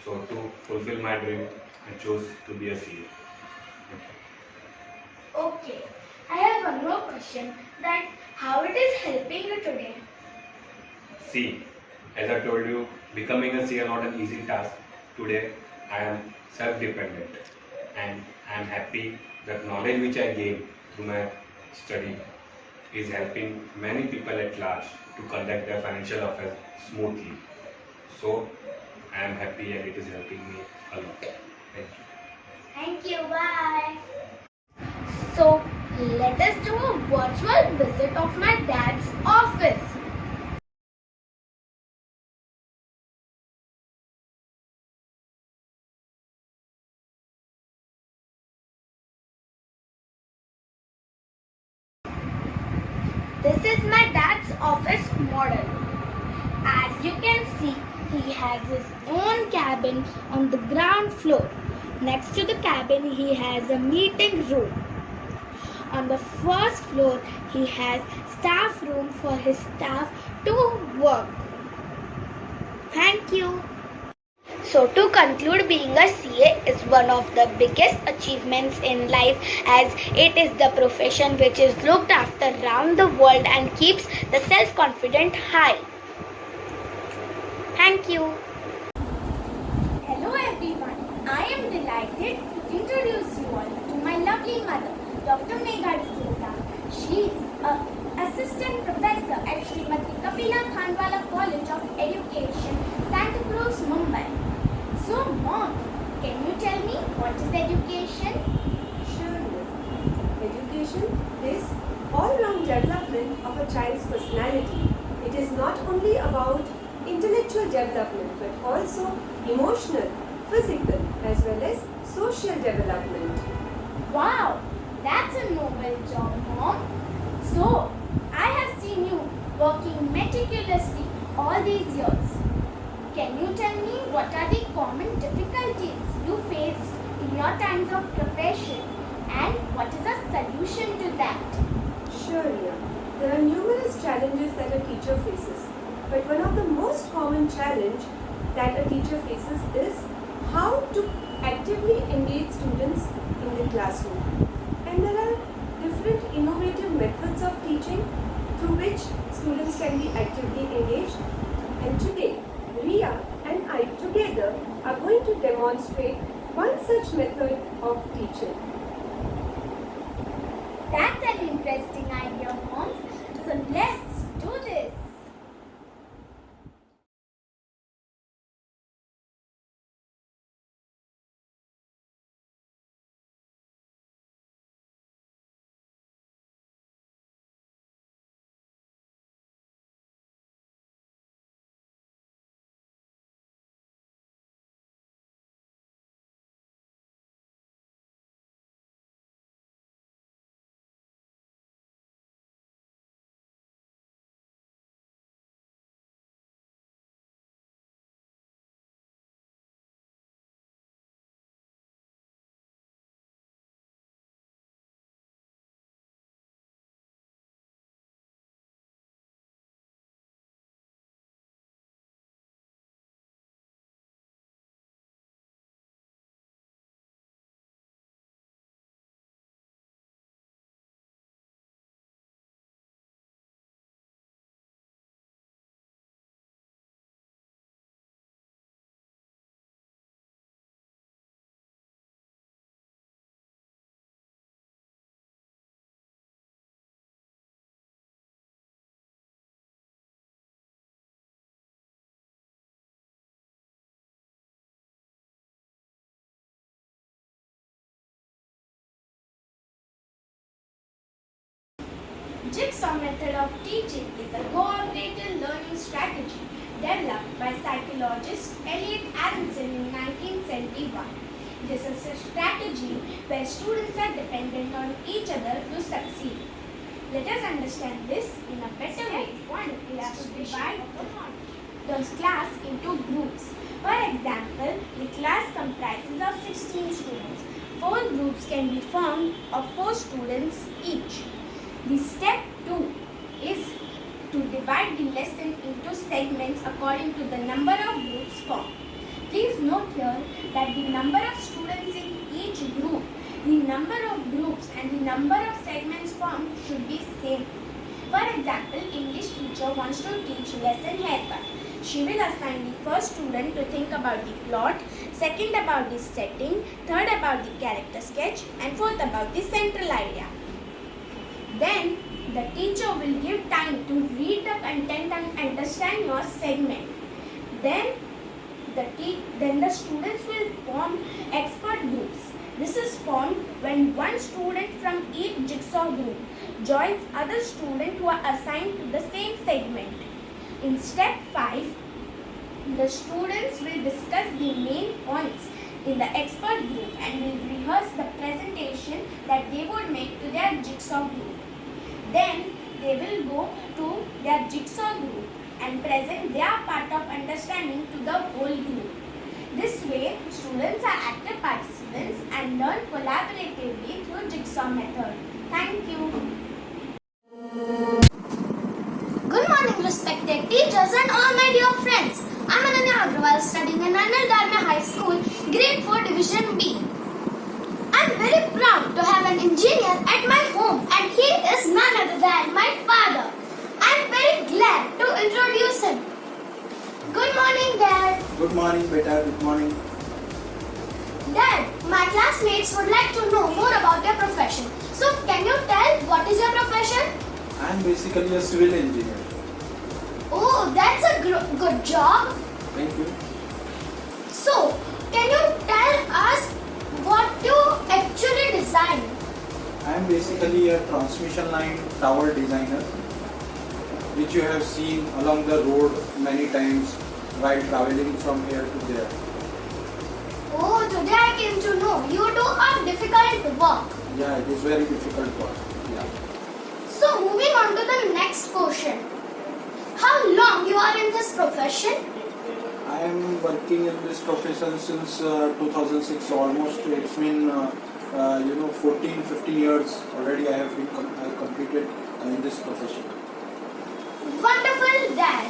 So, to fulfill my dream, I chose to be a CA. Okay, I have one more question, that how it is helping you today? See, as I told you, becoming a CA is not an easy task. Today, I am self-dependent and I am happy that knowledge which I gained through my study is helping many people at large to conduct their financial affairs smoothly. So, I am happy and it is helping me a lot. Thank you. Thank you, bye. So, let us do a virtual visit of my dad's office. This is my dad's office model. As you can see, he has his own cabin on the ground floor. Next to the cabin, he has a meeting room. On the first floor, he has staff room for his staff to work. Thank you. So to conclude, being a CA is one of the biggest achievements in life, as it is the profession which is looked after around the world and keeps the self-confidence high. Thank you. Hello everyone, I am delighted to introduce you all to my lovely mother, Dr. Megha D'Souza. She is an assistant professor at Srimati Kapila Khanwala College of Education, Santa Cruz, Mumbai. So Mom, Can you tell me what is education? Sure. Education is all-round development of a child's personality. It is not only about intellectual development but also emotional, physical as well as social development. Wow, that's a noble job, Mom. So, I have seen you working meticulously all these years. Can you tell me what are the common difficulties you faced in your times of profession and what is the solution to that? Sure, Ria. There are numerous challenges that a teacher faces. But one of the most common challenge that a teacher faces is how to actively engage students in the classroom. And there are different innovative methods of teaching through which students can be actively engaged. And today, Ria and I together are going to demonstrate one such method of teaching. That's an interesting idea, Mom. So let's do this. Jigsaw method of teaching is a cooperative learning strategy developed by psychologist Elliot Aronson in 1971. This is a strategy where students are dependent on each other to succeed. Let us understand this in a better way. One is to divide the class into groups. For example, the class comprises of 16 students. 4 groups can be formed of 4 students each. The step 2 is to divide the lesson into segments according to the number of groups formed. Please note here that the number of students in each group, the number of groups and the number of segments formed should be same. For example, English teacher wants to teach lesson haircut. She will assign the first student to think about the plot, second about the setting, third about the character sketch and fourth about the central idea. Then the teacher will give time to read the content and understand your segment. Then the students will form expert groups. This is formed when one student from each jigsaw group joins other students who are assigned to the same segment. In step 5, the students will discuss the main points in the expert group and will rehearse the presentation that they would make to their jigsaw group. Then they will go to their jigsaw group and present their part of understanding to the whole group. This way, students are active participants and learn collaboratively through jigsaw method. Thank you. Good morning, respected teachers and all my dear friends. I'm Ananya Agrawal, studying in Anil Darme High School, Grade 4, Division B. I'm very proud to have an engineer at my home, and he is none other than my father. I'm very glad to introduce him. Good morning, Dad. Good morning, beta. Good morning. Dad, my classmates would like to know more about your profession. So, can you tell what is your profession? I'm basically a civil engineer. Oh, that's a good job. Thank you. So, can you tell us what you actually design? I am basically a transmission line tower designer, which you have seen along the road many times while traveling from here to there. Oh, today I came to know you do a difficult work. Yeah, it is very difficult work. Yeah. So moving on to the next question. How long you are in this profession? I am working in this profession since 2006, so almost it's been 14-15 years already I have been completed in this profession. Wonderful, Dad.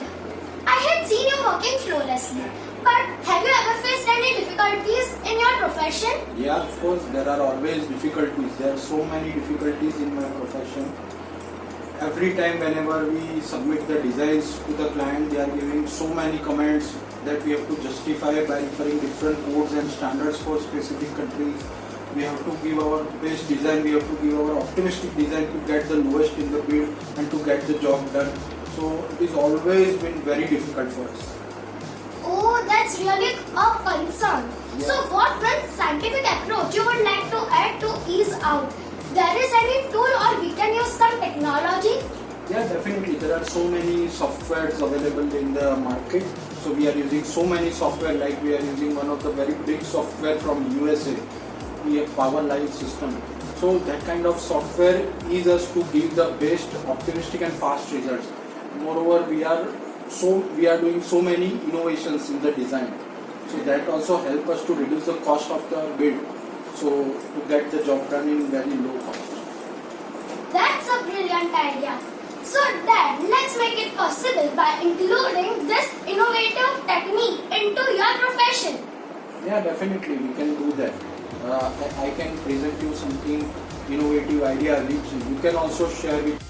I had seen you working flawlessly, but have you ever faced any difficulties in your profession? Yeah, of course, there are always difficulties. There are so many difficulties in my profession. Every time whenever we submit the designs to the client, they are giving so many comments that we have to justify by referring different codes and standards for specific countries. We have to give our best design, we have to give our optimistic design to get the lowest in the bid and to get the job done. So it is always been very difficult for us. Oh, that's really a concern. Yeah. So what one scientific approach you would like to add to ease out? There is any tool or we can use some technology? Yeah, definitely. There are so many softwares available in the market. So we are using so many software, like we are using one of the very big software from USA, the Power Line system. So that kind of software is us to give the best optimistic and fast results. Moreover, we are doing so many innovations in the design. So that also help us to reduce the cost of the bid. So to get the job done in very low cost. That's a brilliant idea. So Dad, let's make it possible by including this innovative technique into your profession. Yeah, definitely we can do that. I can present you something innovative idea which you can also share with.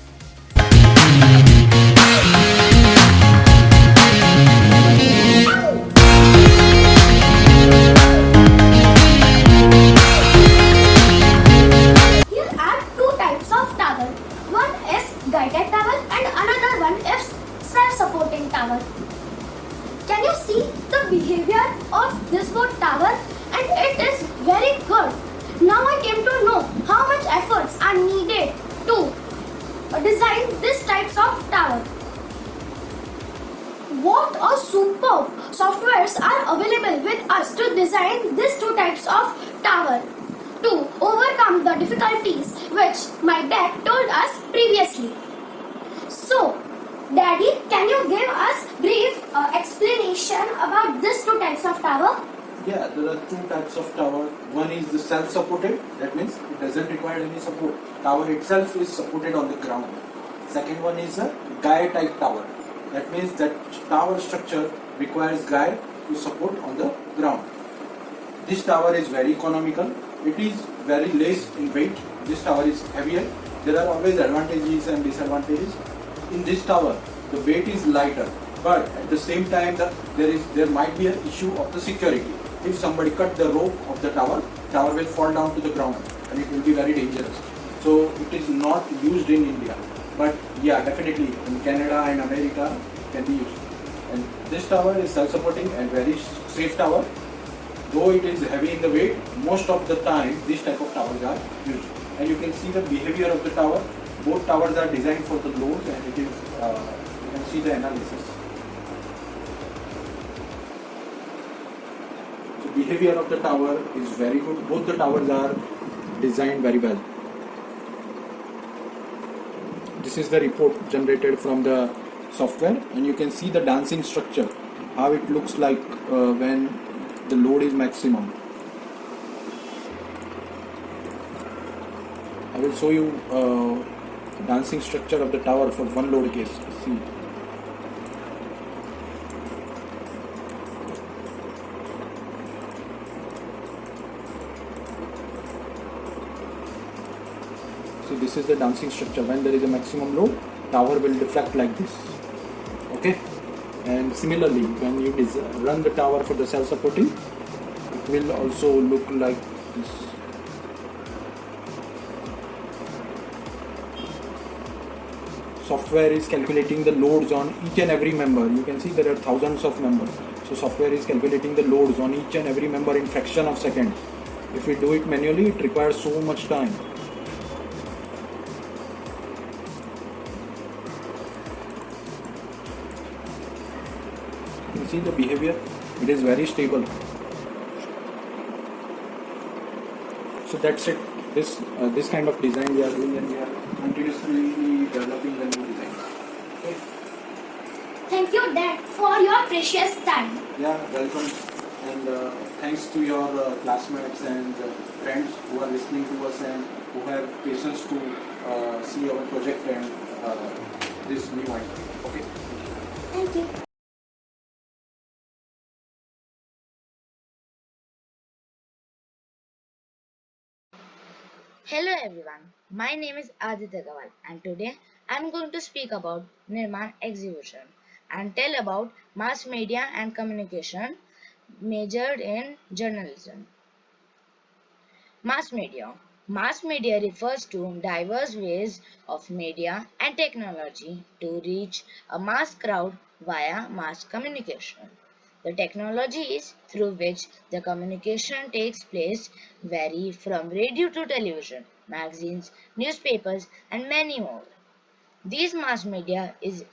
Here are two types of tower. One is guided tower and another one is self-supporting tower. Can you see the behavior of this boat tower? And it is very good. Now I came to know how much efforts are needed to design these types of tower. What a superb softwares are available with us to design these two types of tower to overcome the difficulties which my dad told us previously. So, Daddy, can you give us brief explanation about these two types of tower? Yeah, there are two types of tower. One is the self-supported, that means it doesn't require any support. Tower itself is supported on the ground. Second one is a guy type tower. That means that tower structure requires guy to support on the ground. This tower is very economical. It is very less in weight. This tower is heavier. There are always advantages and disadvantages. In this tower, the weight is lighter, but at the same time there might be an issue of the security. If somebody cut the rope of the tower will fall down to the ground and it will be very dangerous. So it is not used in India. But yeah, definitely in Canada and America it can be used. And this tower is self-supporting and very safe tower. Though it is heavy in the weight, most of the time this type of towers are used. And you can see the behavior of the tower. Both towers are designed for the loads and it is, you can see the analysis. So behavior of the tower is very good. Both the towers are designed very well. This is the report generated from the software and you can see the dancing structure, how it looks like when the load is maximum. I will show you dancing structure of the tower for one load case. See. So this is the dancing structure. When there is a maximum load, tower will deflect like this. Okay. And similarly, when you run the tower for the self-supporting, it will also look like this. Software is calculating the loads on each and every member. You can see there are thousands of members. So software is calculating the loads on each and every member in fraction of second. If we do it manually, it requires so much time. You see the behavior, it is very stable. So that's it. This kind of design we are doing, and we are continuously developing the new designs. Okay. Thank you, Dad, for your precious time. Yeah, welcome. And thanks to your classmates and friends who are listening to us and who have patience to see our project and this new idea. Okay. Thank you. Hello everyone, my name is Aditya Gawal and today I am going to speak about Nirmaan Exhibition and tell about mass media and communication majored in journalism. Mass media. Mass media refers to diverse ways of media and technology to reach a mass crowd via mass communication. The technologies through which the communication takes place vary from radio to television, magazines, newspapers, and many more. These mass media is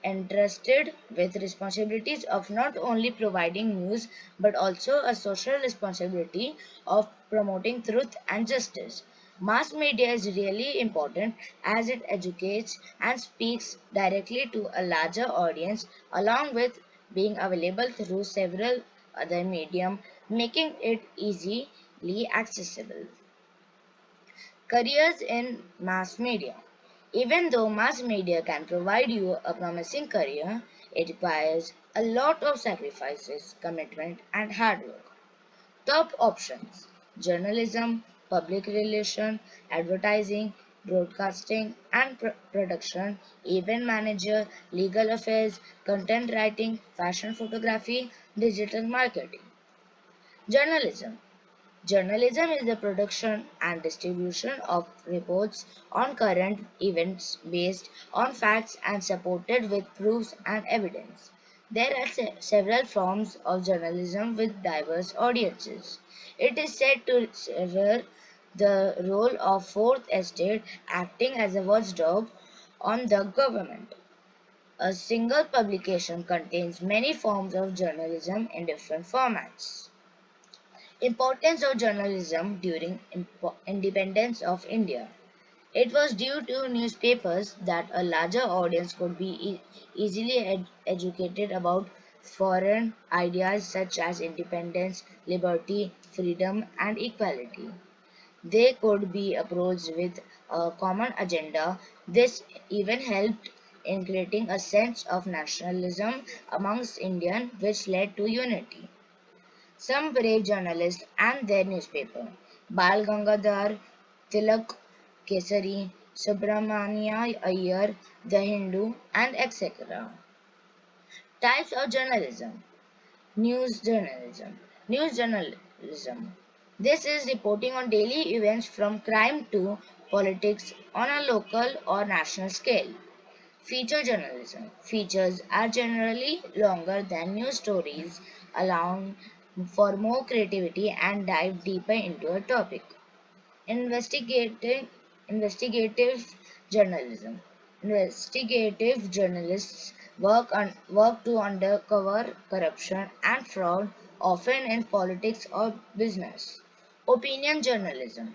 entrusted with responsibilities of not only providing news but also a social responsibility of promoting truth and justice. Mass media is really important as it educates and speaks directly to a larger audience along with being available through several other medium, making it easily accessible. Careers in mass media. Even though mass media can provide you a promising career, it requires a lot of sacrifices, commitment, and hard work. Top options: journalism, public relation, advertising, broadcasting and production, event manager, legal affairs, content writing, fashion photography, digital marketing. Journalism. Journalism is the production and distribution of reports on current events based on facts and supported with proofs and evidence. There are several forms of journalism with diverse audiences. It is said to sever the role of fourth estate acting as a watchdog on the government. A single publication contains many forms of journalism in different formats. Importance of journalism during independence of India. It was due to newspapers that a larger audience could be easily educated about foreign ideas such as independence, liberty, freedom, and equality. They could be approached with a common agenda. This even helped in creating a sense of nationalism amongst Indians, which led to unity. Some brave journalists and their newspaper: Bal Gangadhar Tilak, Kesari, Subramania Iyer, The Hindu, and etc. Types of journalism. News journalism. News journalism. This is reporting on daily events from crime to politics on a local or national scale. Feature journalism. Features are generally longer than news stories, allowing for more creativity and dive deeper into a topic. Investigative journalism. Investigative journalists work to uncover corruption and fraud, often in politics or business. Opinion journalism.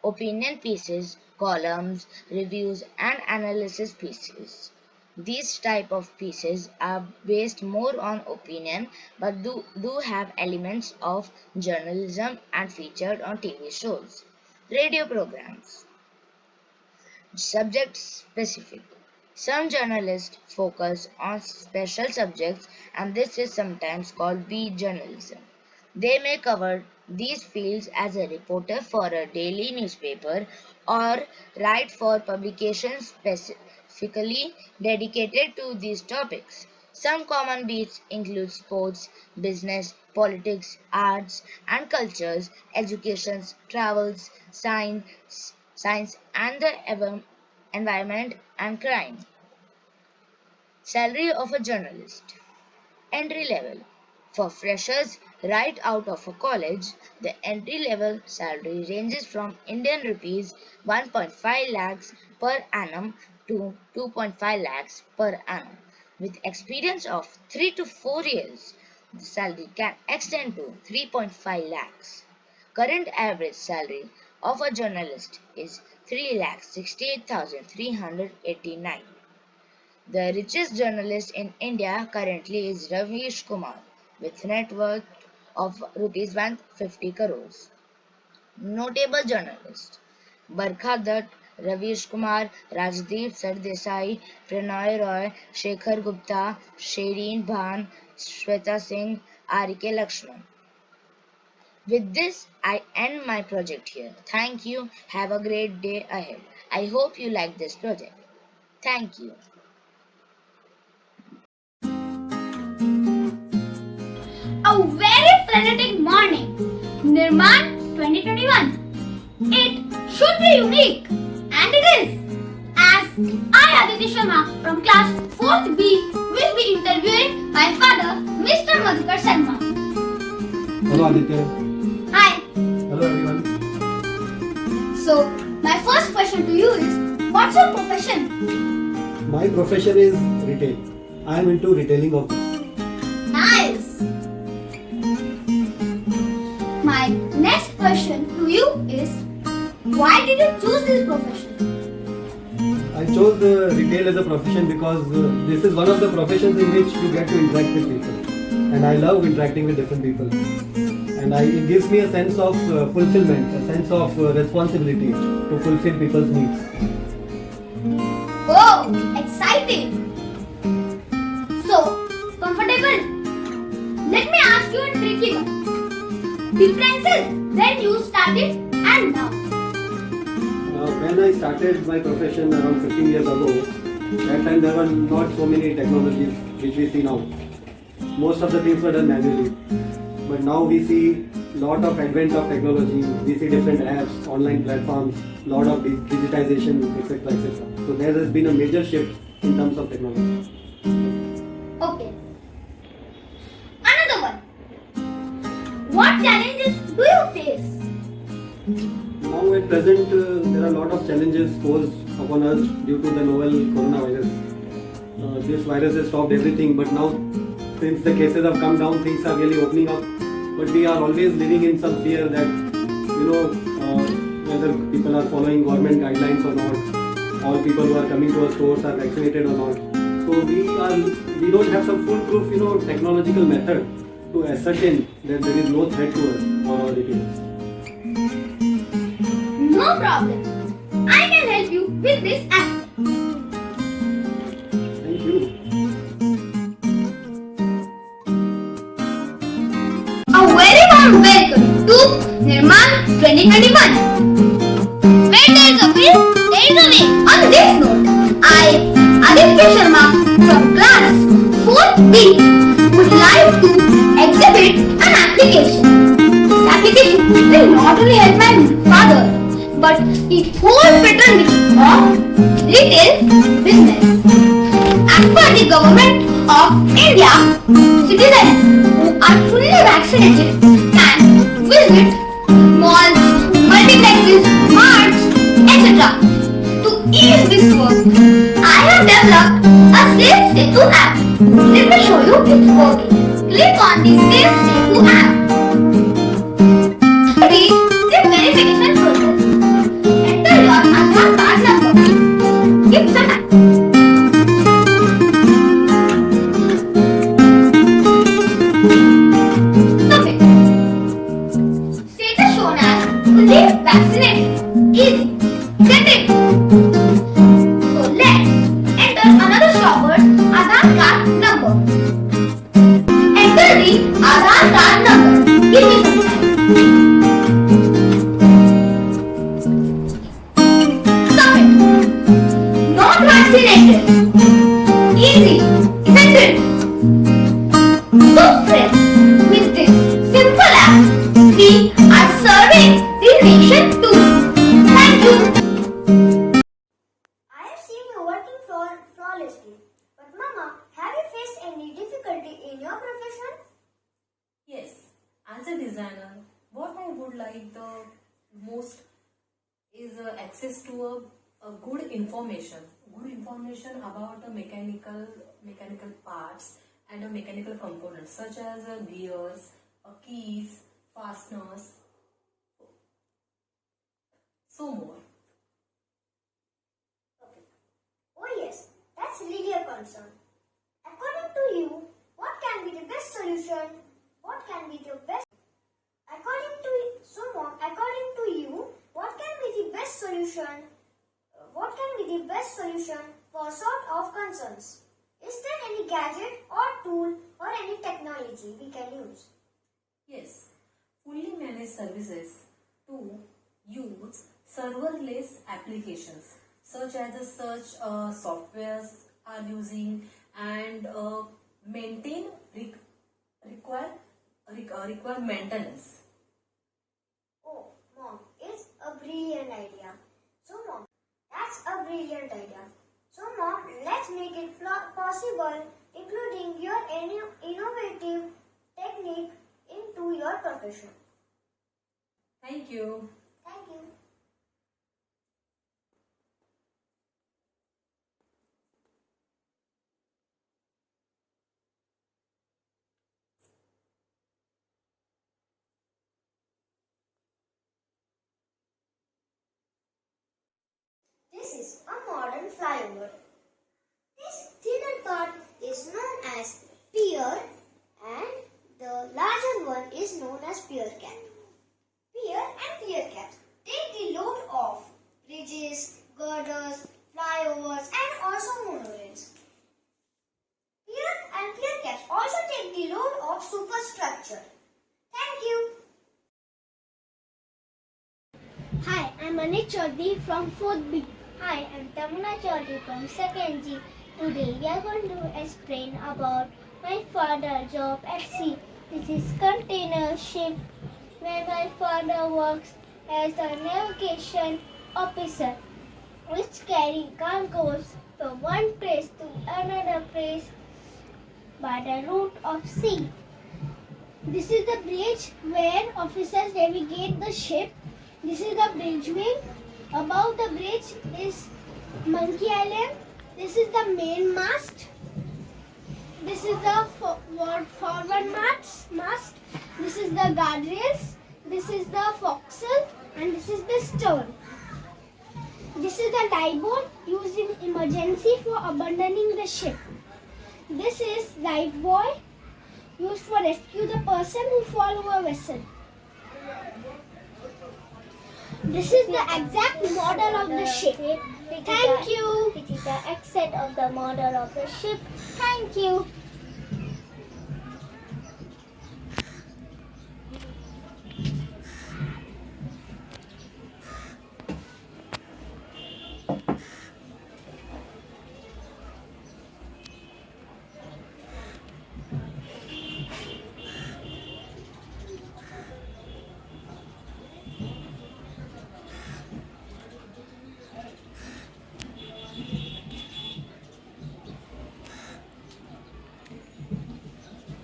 Opinion pieces, columns, reviews, and analysis pieces. These type of pieces are based more on opinion but do have elements of journalism and featured on TV shows. Radio programs. Subject specific. Some journalists focus on special subjects and this is sometimes called beat journalism. They may cover these fields as a reporter for a daily newspaper or write for publications specifically dedicated to these topics. Some common beats include sports, business, politics, arts and cultures, educations, travels, science and the environment and crime. Salary of a journalist. Entry level. For freshers right out of a college, the entry-level salary ranges from Indian rupees 1.5 lakhs per annum to 2.5 lakhs per annum. With experience of 3 to 4 years, the salary can extend to 3.5 lakhs. Current average salary of a journalist is 3,68,389. The richest journalist in India currently is Ravish Kumar with net worth of rupees 150 crores. Notable journalists: Barkha Dutt, Ravish Kumar, Rajdeep Sardesai, Pranay Roy, Shekhar Gupta, Shereen Bhan, Shweta Singh, R.K. Lakshman. With this, I end my project here. Thank you. Have a great day ahead. I hope you like this project. Thank you. A very frenetic morning. Nirmaan 2021. It should be unique. And it is. As I, Aditi Sharma from class 4th B, will be interviewing my father, Mr. Madhukar Sharma. Hello Aditya. Hi. Hello everyone. So, my first question to you is, what's your profession? My profession is retail. I am into retailing of books. Nice. My next question to you is, why did you choose this profession? I chose retail as a profession because this is one of the professions in which you get to interact with people. And I love interacting with different people. And it gives me a sense of fulfillment, a sense of responsibility to fulfill people's needs. Oh, exciting! So, comfortable? Let me ask you a tricky one. Differences when you started and now? When I started my profession around 15 years ago, that time there were not so many technologies which we see now. Most of the things were done manually. But now we see lot of advent of technology, we see different apps, online platforms, lot of digitization, etc. etc. So there has been a major shift in terms of technology. Okay. Another one. What challenges do you face? Now at present there are a lot of challenges posed upon us due to the novel coronavirus. This virus has stopped everything, but now since the cases have come down, things are really opening up. But we are always living in some fear that, whether people are following government guidelines or not, all people who are coming to our stores are vaccinated or not. So we don't have some foolproof, technological method to ascertain that there is no threat to us or our retailers. No problem. I can help you with this aspect. Thank you. A very warm welcome to Nirmaan 2021. Where there is a will, there is a way. On this note, I, Aditya Sharma from class 4th B, would like to exhibit an application. This application will not only help my father, but the whole fraternity of retail business. As per the government of India, citizens who are fully vaccinated can visit malls, multiplexes, marts, etc. To ease this work, I have developed a Safe Setu app. Let me show you it's working. Click on the Safe Setu app. Read the verification process. Enter your Aadhaar card number. Give some time. Submit. Status shown as fully vaccinated. Easy. Get it. So let's enter another shopper's Aadhaar card number. Enter the Aadhaar card number. Give me some time. Submit. Not vaccinated. Easy, isn't it? So friends, with this simple app, we are serving the nation too. Thank you. I have seen you working flawlessly. But Mama, have you faced any difficulty in your profession? designer, what I would like the most is access to a good information about the mechanical parts and the mechanical components such as gears, keys, fasteners, so more. Oh yes, that's really a concern. According to you, what can be the best solution? What can be the best? According to you, what can be the best solution? What can be the best solution for sort of concerns? Is there any gadget or tool or any technology we can use? Yes, fully managed services to use serverless applications such as the search softwares are using and maintain require maintenance. Oh, Mom, it's a brilliant idea. So, Mom, that's a brilliant idea. So, Mom, let's make it possible, including your innovative technique into your profession. Thank you. Thank you. This is a modern flyover. This thinner part is known as pier and the larger one is known as pier cap. Pier and pier caps take the load of bridges, girders, flyovers and also monorails. Pier and pier caps also take the load of superstructure. Thank you. Hi, I'm Anik Chaudhary from 4th B. Hi, I'm Tamuna Chaudhary from 2nd G. Today we are going to explain about my father's job at sea. This is container ship where my father works as a navigation officer, which carry cargoes from one place to another place by the route of sea. This is the bridge where officers navigate the ship. This is the bridge wing. Above the bridge is Monkey Island. This is the main mast. This is the forward mast. This is the guardrails. This is the forecastle and this is the stern. This is the lifeboat used in emergency for abandoning the ship. This is lifebuoy used for rescue the person who fall over a vessel. This is the exact model of the ship. Thank you. This is the exit of the model of the ship. Thank you.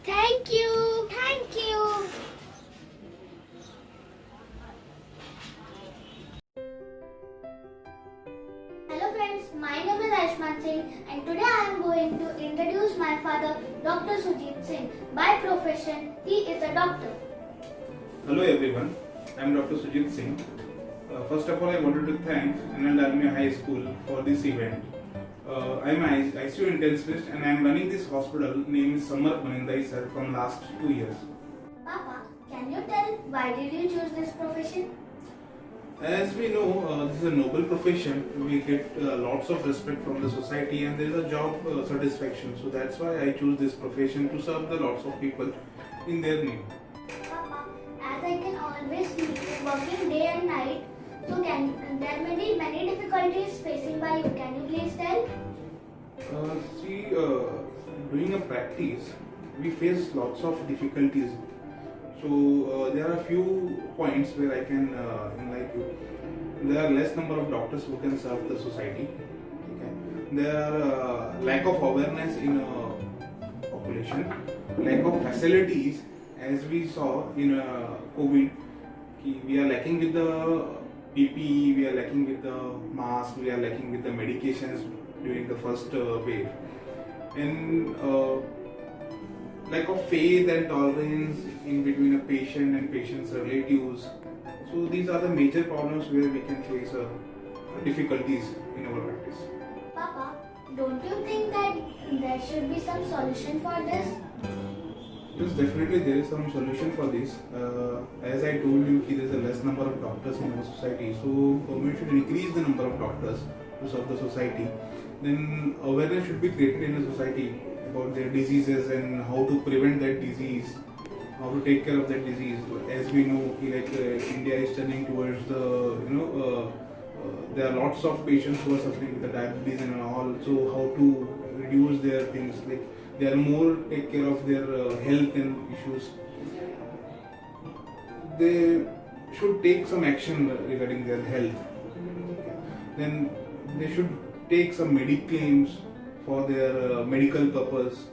Thank you. Thank you. Hello friends, my name is Aishman Singh and today I am going to introduce my father, Dr. Sujit Singh. By profession, he is a doctor. Hello everyone, I am Dr. Sujit Singh. First of all, I wanted to thank Anand Dalmia High School for this event. I am an ICU intensivist and I am running this hospital named Samar Manindai sir from last 2 years. Papa, can you tell why did you choose this profession? As we know, this is a noble profession. We get lots of respect from the society and there is a job satisfaction. So that's why I choose this profession to serve the lots of people in their need. Papa, as I can always see you working day and night, so there may be many difficulties facing by you. Can you please tell? Doing a practice, we face lots of difficulties. So there are a few points where I can enlighten you. There are less number of doctors who can serve the society. Okay. There are lack of awareness in population, lack of facilities, as we saw in COVID, we are lacking with the PPE, we are lacking with the mask, we are lacking with the medications during the first wave, and lack of faith and tolerance in between a patient and patient's relatives. So these are the major problems where we can face difficulties in our practice. Papa, don't you think that there should be some solution for this? Yes, definitely there is some solution for this. As I told you, there is a less number of doctors in our society, so government should increase the number of doctors to serve the society. Then awareness should be created in the society about their diseases and how to prevent that disease, how to take care of that disease. As we know, India is turning towards the there are lots of patients who are suffering with the diabetes and all. So how to reduce their things, like they are more take care of their health and issues. They should take some action regarding their health. Then they should take some mediclaims for their medical purpose.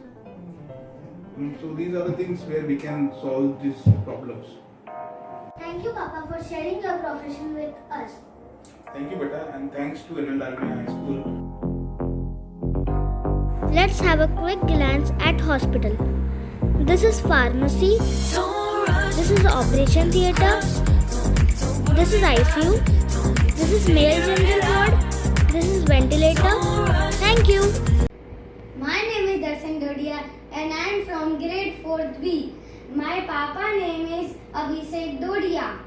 So these are the things where we can solve these problems. Thank you, Papa, for sharing your profession with us. Thank you, Beta, and thanks to NL High School. Let's have a quick glance at hospital. This is pharmacy. This is operation theatre. This is ICU. This is male general ward. This is ventilator. Thank you. My name is Darshan Dodia and I am from grade 4th B. My papa name is Abhishek Dodia.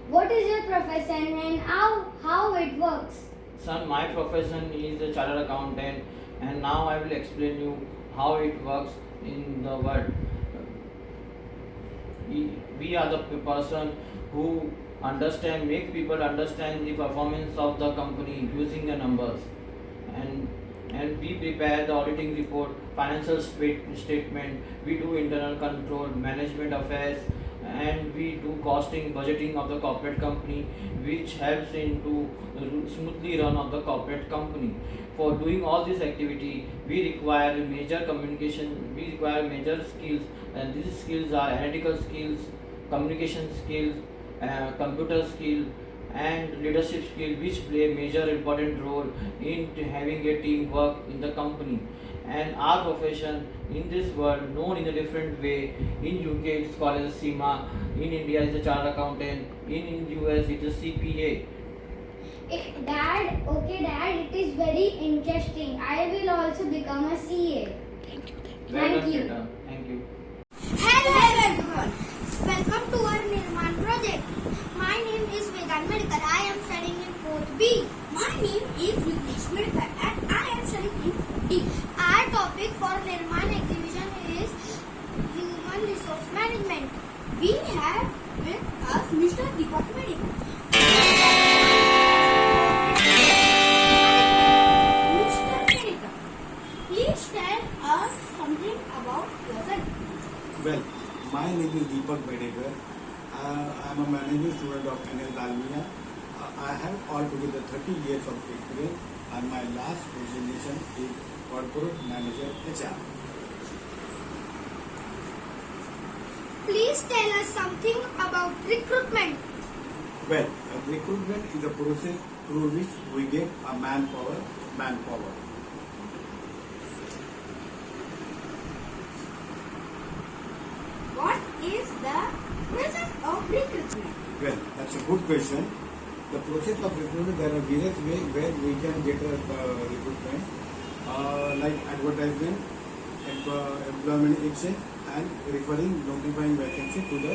What is your profession and how it works? Son, my profession is a chartered accountant, and now I will explain you how it works in the world. We are the person who make people understand the performance of the company using the numbers, and we prepare the auditing report, financial statement, we do internal control, management affairs, and we do costing, budgeting of the corporate company, which helps into smoothly run of the corporate company. For doing all this activity, we require major communication, we require major skills, and these skills are analytical skills, communication skills, computer skill, and leadership skill, which play a major important role in having a teamwork in the company. And our profession in this world known in a different way. In UK it's called as a CIMA, in India it's a chartered accountant, in US it is CPA. Dad, it is very interesting. I will also become a CA. Thank you. Thank you. Hello everyone. Welcome to our Nirmaan project. My name is Vedan Medkar. I am studying in 4th B. My name is Vignesh Medkar and I am studying in D. Our topic for Nirmaan Exhibition is Human Resource Management. We have with us Mr. Deepak Medkar. Mr. Medkar, please tell us something about yourself. Well, my name is Deepak Medekar. I am a managing student of NL Dalmia. I have altogether 30 years of experience and my last designation is Corporate Manager HR. Please tell us something about recruitment. Well, recruitment is a process through which we get a manpower. What is the process of recruitment? Well, that's a good question. The process of recruitment, there are various ways where we can get a recruitment, like advertisement, employment exchange, and notifying vacancy to the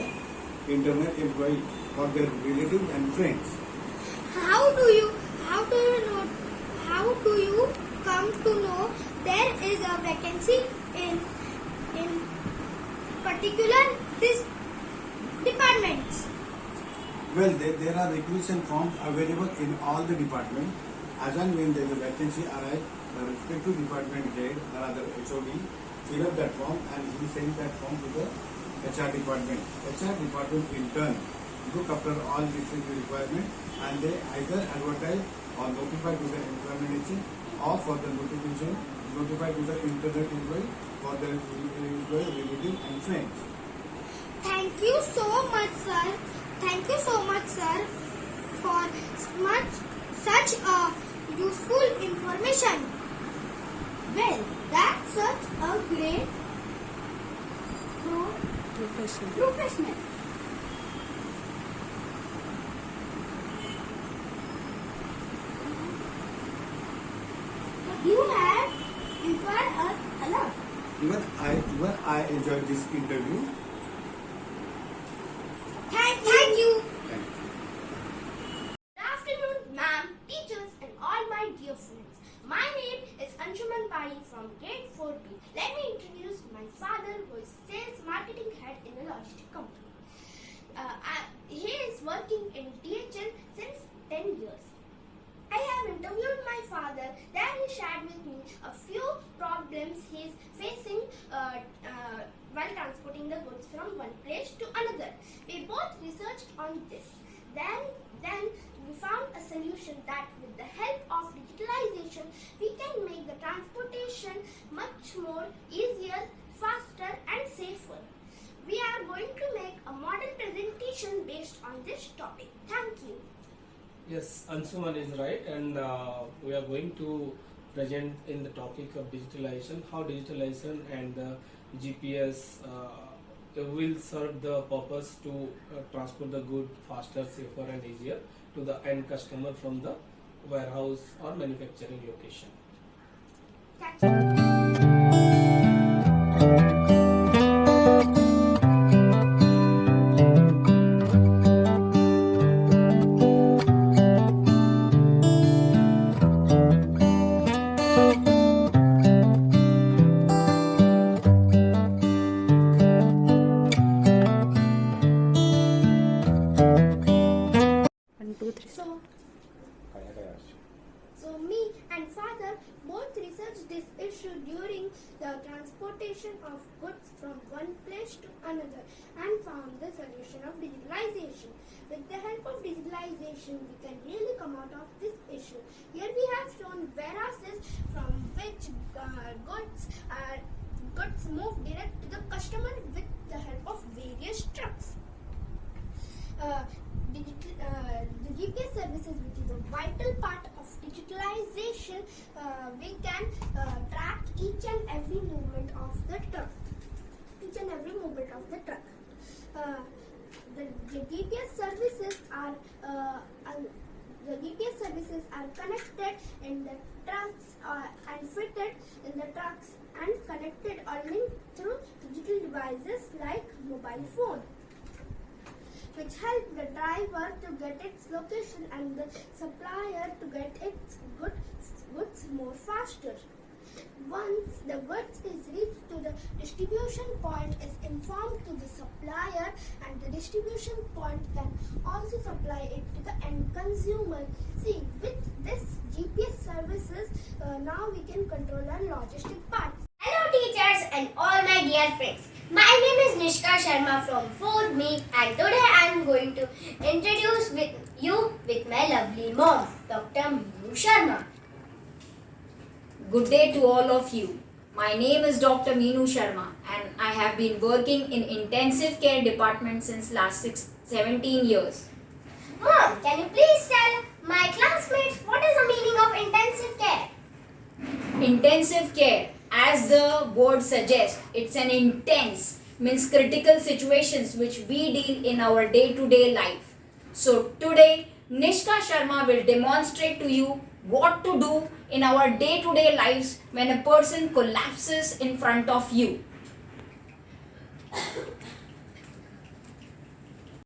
internal employee or their relatives and friends. How do you come to know there is a vacancy in particular this departments? Well, there are requisition forms available in all the departments. As and when there is a vacancy arrives, the respective department head or other HOD fill up that form and he sends that form to the HR department. HR department in turn look after all these requirements and they either advertise or notify to the employment agent or for the notify to the internal employee for the employee, relative and friends. Thank you so much, sir. Thank you so much, sir, for such a useful information. Well, that's such a great professional. You have inspired us a lot. Even I enjoyed this interview. Thank you. Good afternoon, ma'am, teachers, and all my dear friends. My name is Anshuman Pai from Grade 4B. Let me introduce my father, who is sales marketing head in a logistic company. He is working in DHL since 10 years. I have interviewed my father. There he shared with me a few problems he is facing while transporting the goods from one place to another. We both researched on this. Then we found a solution that with the help of digitalization, we can make the transportation much more easier, faster and safer. We are going to make a model presentation based on this topic. Thank you. Yes, Ansuman is right, and we are going to present in the topic of digitalization, how digitalization and GPS will serve the purpose to transport the good faster, safer and easier to the end customer from the warehouse or manufacturing location. So me and father both researched this issue during the transportation of goods from one place to another and found the solution of digitalization. With the help of digitalization, we can really come out of this issue. Here we have shown warehouses from which goods move direct to the customer with the help of various trucks. The GPS services, which is a vital part of digitalization, we can track each and every movement of the truck. The GPS services are connected in the trucks and fitted in the trucks and connected or linked through digital devices like mobile phone, which help the driver to get its location and the supplier to get its goods more faster. Once the goods is reached to the distribution point, is informed to the supplier, and the distribution point can also supply it to the end consumer. See, with this GPS services, now we can control our logistic parts. Hello teachers and all my dear friends. My name is Nishka Sharma from 4th B, and today I am going to introduce you with my lovely mom, Dr. Meenu Sharma. Good day to all of you. My name is Dr. Meenu Sharma and I have been working in intensive care department since last 17 years. Mom, can you please tell my classmates what is the meaning of intensive care? Intensive care, as the word suggests, it's an intense, means critical situations which we deal in our day-to-day life. So today, Nishka Sharma will demonstrate to you what to do in our day-to-day lives when a person collapses in front of you.